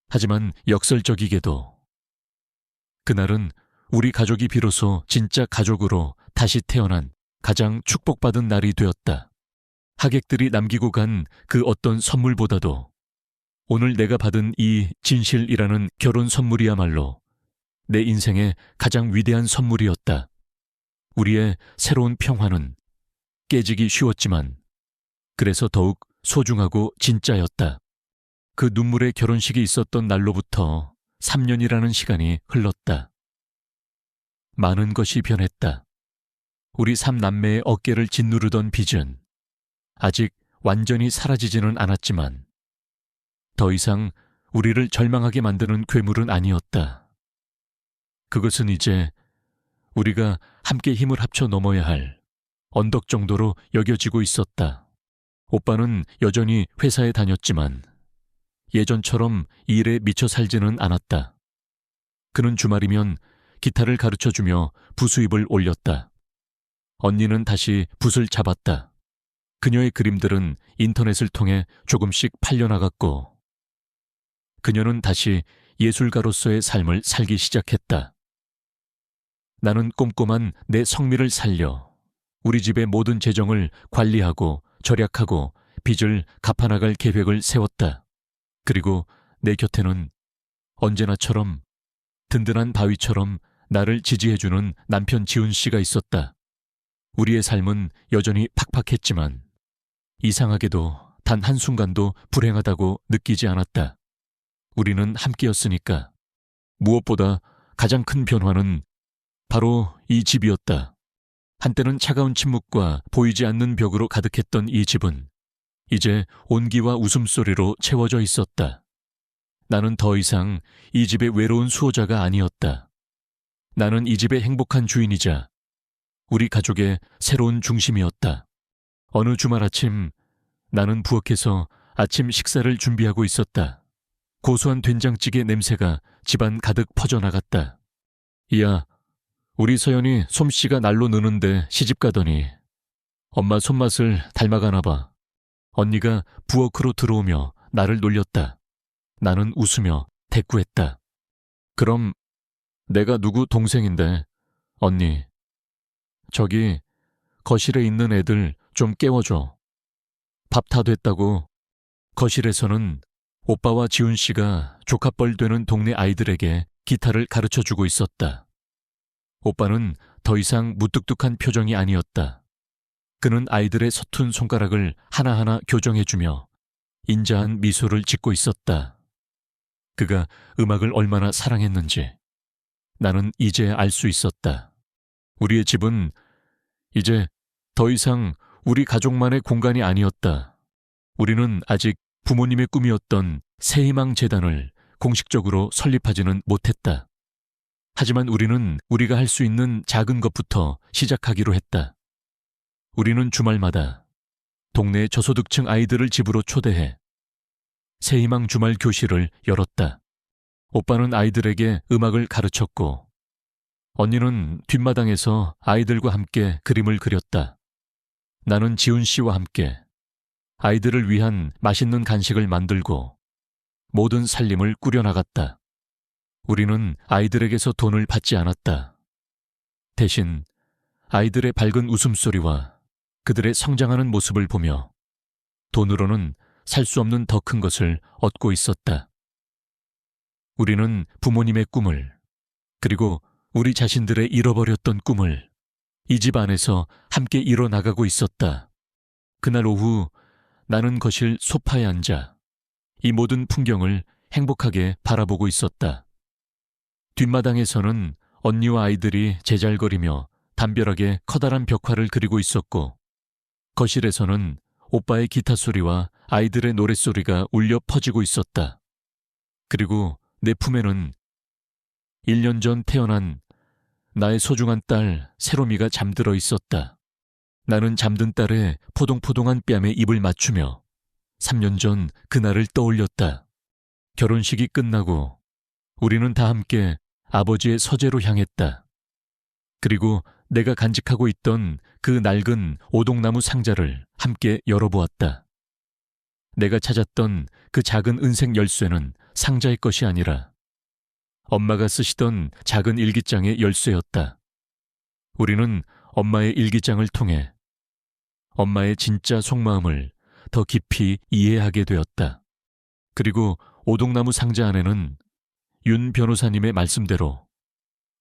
하지만 역설적이게도 그날은 우리 가족이 비로소 진짜 가족으로 다시 태어난 가장 축복받은 날이 되었다. 하객들이 남기고 간 그 어떤 선물보다도 오늘 내가 받은 이 진실이라는 결혼 선물이야말로 내 인생의 가장 위대한 선물이었다. 우리의 새로운 평화는 깨지기 쉬웠지만 그래서 더욱 소중하고 진짜였다. 그 눈물의 결혼식이 있었던 날로부터 3년이라는 시간이 흘렀다. 많은 것이 변했다. 우리 삼남매의 어깨를 짓누르던 빚은 아직 완전히 사라지지는 않았지만 더 이상 우리를 절망하게 만드는 괴물은 아니었다. 그것은 이제 우리가 함께 힘을 합쳐 넘어야 할 언덕 정도로 여겨지고 있었다. 오빠는 여전히 회사에 다녔지만 예전처럼 일에 미쳐 살지는 않았다. 그는 주말이면 기타를 가르쳐주며 부수입을 올렸다. 언니는 다시 붓을 잡았다. 그녀의 그림들은 인터넷을 통해 조금씩 팔려나갔고, 그녀는 다시 예술가로서의 삶을 살기 시작했다. 나는 꼼꼼한 내 성미를 살려 우리 집의 모든 재정을 관리하고 절약하고 빚을 갚아나갈 계획을 세웠다. 그리고 내 곁에는 언제나처럼 든든한 바위처럼 나를 지지해주는 남편 지훈 씨가 있었다. 우리의 삶은 여전히 팍팍했지만 이상하게도 단 한순간도 불행하다고 느끼지 않았다. 우리는 함께였으니까. 무엇보다 가장 큰 변화는 바로 이 집이었다. 한때는 차가운 침묵과 보이지 않는 벽으로 가득했던 이 집은 이제 온기와 웃음소리로 채워져 있었다. 나는 더 이상 이 집의 외로운 수호자가 아니었다. 나는 이 집의 행복한 주인이자 우리 가족의 새로운 중심이었다. 어느 주말 아침 나는 부엌에서 아침 식사를 준비하고 있었다. 고소한 된장찌개 냄새가 집안 가득 퍼져나갔다. 이야, 우리 서연이 솜씨가 날로 느는데 시집 가더니 엄마 손맛을 닮아가나 봐. 언니가 부엌으로 들어오며 나를 놀렸다. 나는 웃으며 대꾸했다. 그럼 내가 누구 동생인데, 언니. 저기 거실에 있는 애들 좀 깨워줘. 밥 다 됐다고. 거실에서는 오빠와 지훈 씨가 조카뻘 되는 동네 아이들에게 기타를 가르쳐주고 있었다. 오빠는 더 이상 무뚝뚝한 표정이 아니었다. 그는 아이들의 서툰 손가락을 하나하나 교정해주며 인자한 미소를 짓고 있었다. 그가 음악을 얼마나 사랑했는지 나는 이제 알 수 있었다. 우리의 집은 이제 더 이상 우리 가족만의 공간이 아니었다. 우리는 아직 부모님의 꿈이었던 새희망 재단을 공식적으로 설립하지는 못했다. 하지만 우리는 우리가 할 수 있는 작은 것부터 시작하기로 했다. 우리는 주말마다 동네 저소득층 아이들을 집으로 초대해 새희망 주말 교실을 열었다. 오빠는 아이들에게 음악을 가르쳤고 언니는 뒷마당에서 아이들과 함께 그림을 그렸다. 나는 지훈 씨와 함께 아이들을 위한 맛있는 간식을 만들고 모든 살림을 꾸려나갔다. 우리는 아이들에게서 돈을 받지 않았다. 대신 아이들의 밝은 웃음소리와 그들의 성장하는 모습을 보며 돈으로는 살 수 없는 더 큰 것을 얻고 있었다. 우리는 부모님의 꿈을, 그리고 우리 자신들의 잃어버렸던 꿈을 이 집 안에서 함께 이뤄나가고 있었다. 그날 오후 나는 거실 소파에 앉아 이 모든 풍경을 행복하게 바라보고 있었다. 뒷마당에서는 언니와 아이들이 제잘거리며 담벼락에 커다란 벽화를 그리고 있었고 거실에서는 오빠의 기타 소리와 아이들의 노랫소리가 울려 퍼지고 있었다. 그리고 내 품에는 1년 전 태어난 나의 소중한 딸 세롬이가 잠들어 있었다. 나는 잠든 딸의 포동포동한 뺨에 입을 맞추며 3년 전 그날을 떠올렸다. 결혼식이 끝나고 우리는 다 함께 아버지의 서재로 향했다. 그리고 내가 간직하고 있던 그 낡은 오동나무 상자를 함께 열어보았다. 내가 찾았던 그 작은 은색 열쇠는 상자의 것이 아니라 엄마가 쓰시던 작은 일기장의 열쇠였다. 우리는 엄마의 일기장을 통해 엄마의 진짜 속마음을 더 깊이 이해하게 되었다. 그리고 오동나무 상자 안에는 윤 변호사님의 말씀대로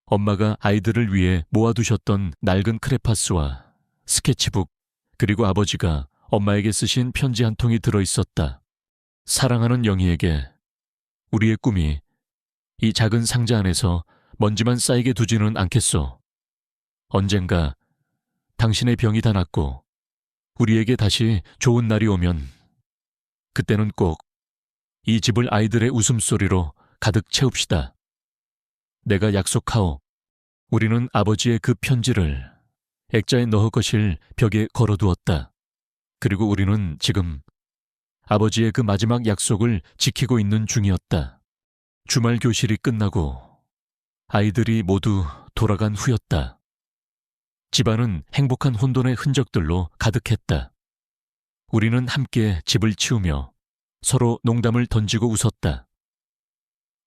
엄마가 아이들을 위해 모아두셨던 낡은 크레파스와 스케치북, 그리고 아버지가 엄마에게 쓰신 편지 한 통이 들어있었다. 사랑하는 영희에게 우리의 꿈이 이 작은 상자 안에서 먼지만 쌓이게 두지는 않겠소. 언젠가 당신의 병이 다 낫고 우리에게 다시 좋은 날이 오면 그때는 꼭 이 집을 아이들의 웃음소리로 가득 채웁시다. 내가 약속하오. 우리는 아버지의 그 편지를 액자에 넣어 거실 벽에 걸어두었다. 그리고 우리는 지금 아버지의 그 마지막 약속을 지키고 있는 중이었다. 주말 교실이 끝나고 아이들이 모두 돌아간 후였다. 집안은 행복한 혼돈의 흔적들로 가득했다. 우리는 함께 집을 치우며 서로 농담을 던지고 웃었다.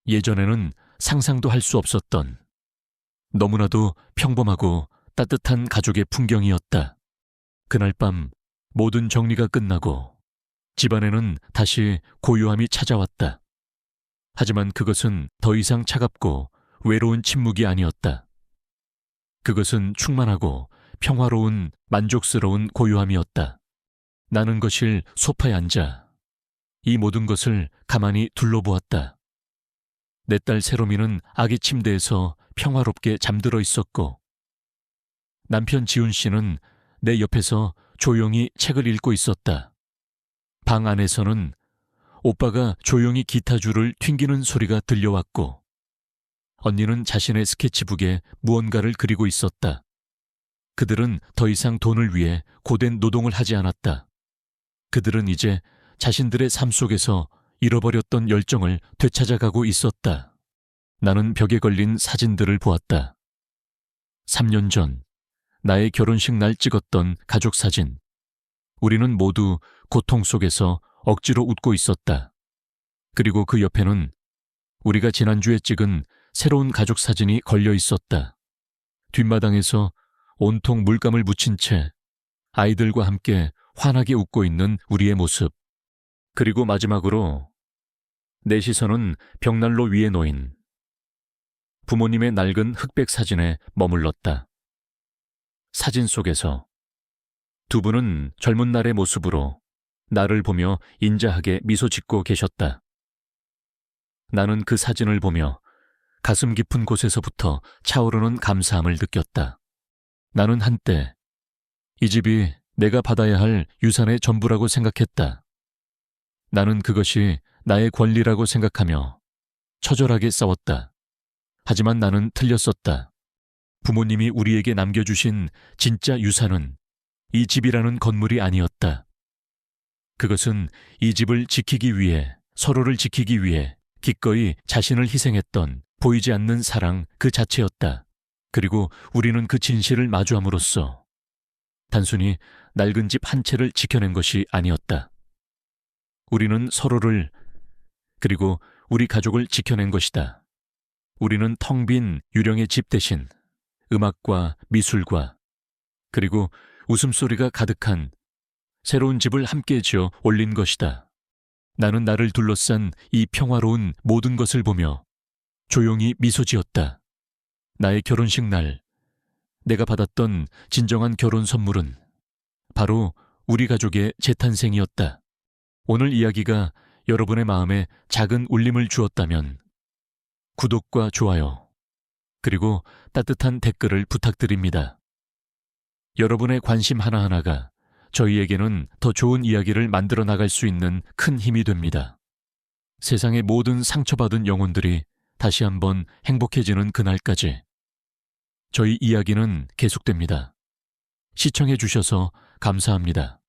예전에는 상상도 할 수 없었던 너무나도 평범하고 따뜻한 가족의 풍경이었다. 그날 밤 모든 정리가 끝나고 집안에는 다시 고요함이 찾아왔다. 하지만 그것은 더 이상 차갑고 외로운 침묵이 아니었다. 그것은 충만하고 평화로운 만족스러운 고요함이었다. 나는 거실 소파에 앉아 이 모든 것을 가만히 둘러보았다. 내 딸 세롬이는 아기 침대에서 평화롭게 잠들어 있었고 남편 지훈 씨는 내 옆에서 조용히 책을 읽고 있었다. 방 안에서는 오빠가 조용히 기타줄을 튕기는 소리가 들려왔고 언니는 자신의 스케치북에 무언가를 그리고 있었다. 그들은 더 이상 돈을 위해 고된 노동을 하지 않았다. 그들은 이제 자신들의 삶 속에서 잃어버렸던 열정을 되찾아가고 있었다. 나는 벽에 걸린 사진들을 보았다. 3년 전 나의 결혼식 날 찍었던 가족 사진. 우리는 모두 고통 속에서 억지로 웃고 있었다. 그리고 그 옆에는 우리가 지난주에 찍은 새로운 가족 사진이 걸려 있었다. 뒷마당에서 온통 물감을 묻힌 채 아이들과 함께 환하게 웃고 있는 우리의 모습. 그리고 마지막으로 내 시선은 벽난로 위에 놓인 부모님의 낡은 흑백 사진에 머물렀다. 사진 속에서 두 분은 젊은 날의 모습으로 나를 보며 인자하게 미소 짓고 계셨다. 나는 그 사진을 보며 가슴 깊은 곳에서부터 차오르는 감사함을 느꼈다. 나는 한때 이 집이 내가 받아야 할 유산의 전부라고 생각했다. 나는 그것이 나의 권리라고 생각하며 처절하게 싸웠다. 하지만 나는 틀렸었다. 부모님이 우리에게 남겨주신 진짜 유산은 이 집이라는 건물이 아니었다. 그것은 이 집을 지키기 위해, 서로를 지키기 위해 기꺼이 자신을 희생했던 보이지 않는 사랑 그 자체였다. 그리고 우리는 그 진실을 마주함으로써 단순히 낡은 집 한 채를 지켜낸 것이 아니었다. 우리는 서로를 그리고 우리 가족을 지켜낸 것이다. 우리는 텅 빈 유령의 집 대신 음악과 미술과 그리고 웃음소리가 가득한 새로운 집을 함께 지어 올린 것이다. 나는 나를 둘러싼 이 평화로운 모든 것을 보며 조용히 미소 지었다. 나의 결혼식 날 내가 받았던 진정한 결혼 선물은 바로 우리 가족의 재탄생이었다. 오늘 이야기가 여러분의 마음에 작은 울림을 주었다면 구독과 좋아요 그리고 따뜻한 댓글을 부탁드립니다. 여러분의 관심 하나하나가 저희에게는 더 좋은 이야기를 만들어 나갈 수 있는 큰 힘이 됩니다. 세상의 모든 상처받은 영혼들이 다시 한번 행복해지는 그날까지 저희 이야기는 계속됩니다. 시청해 주셔서 감사합니다.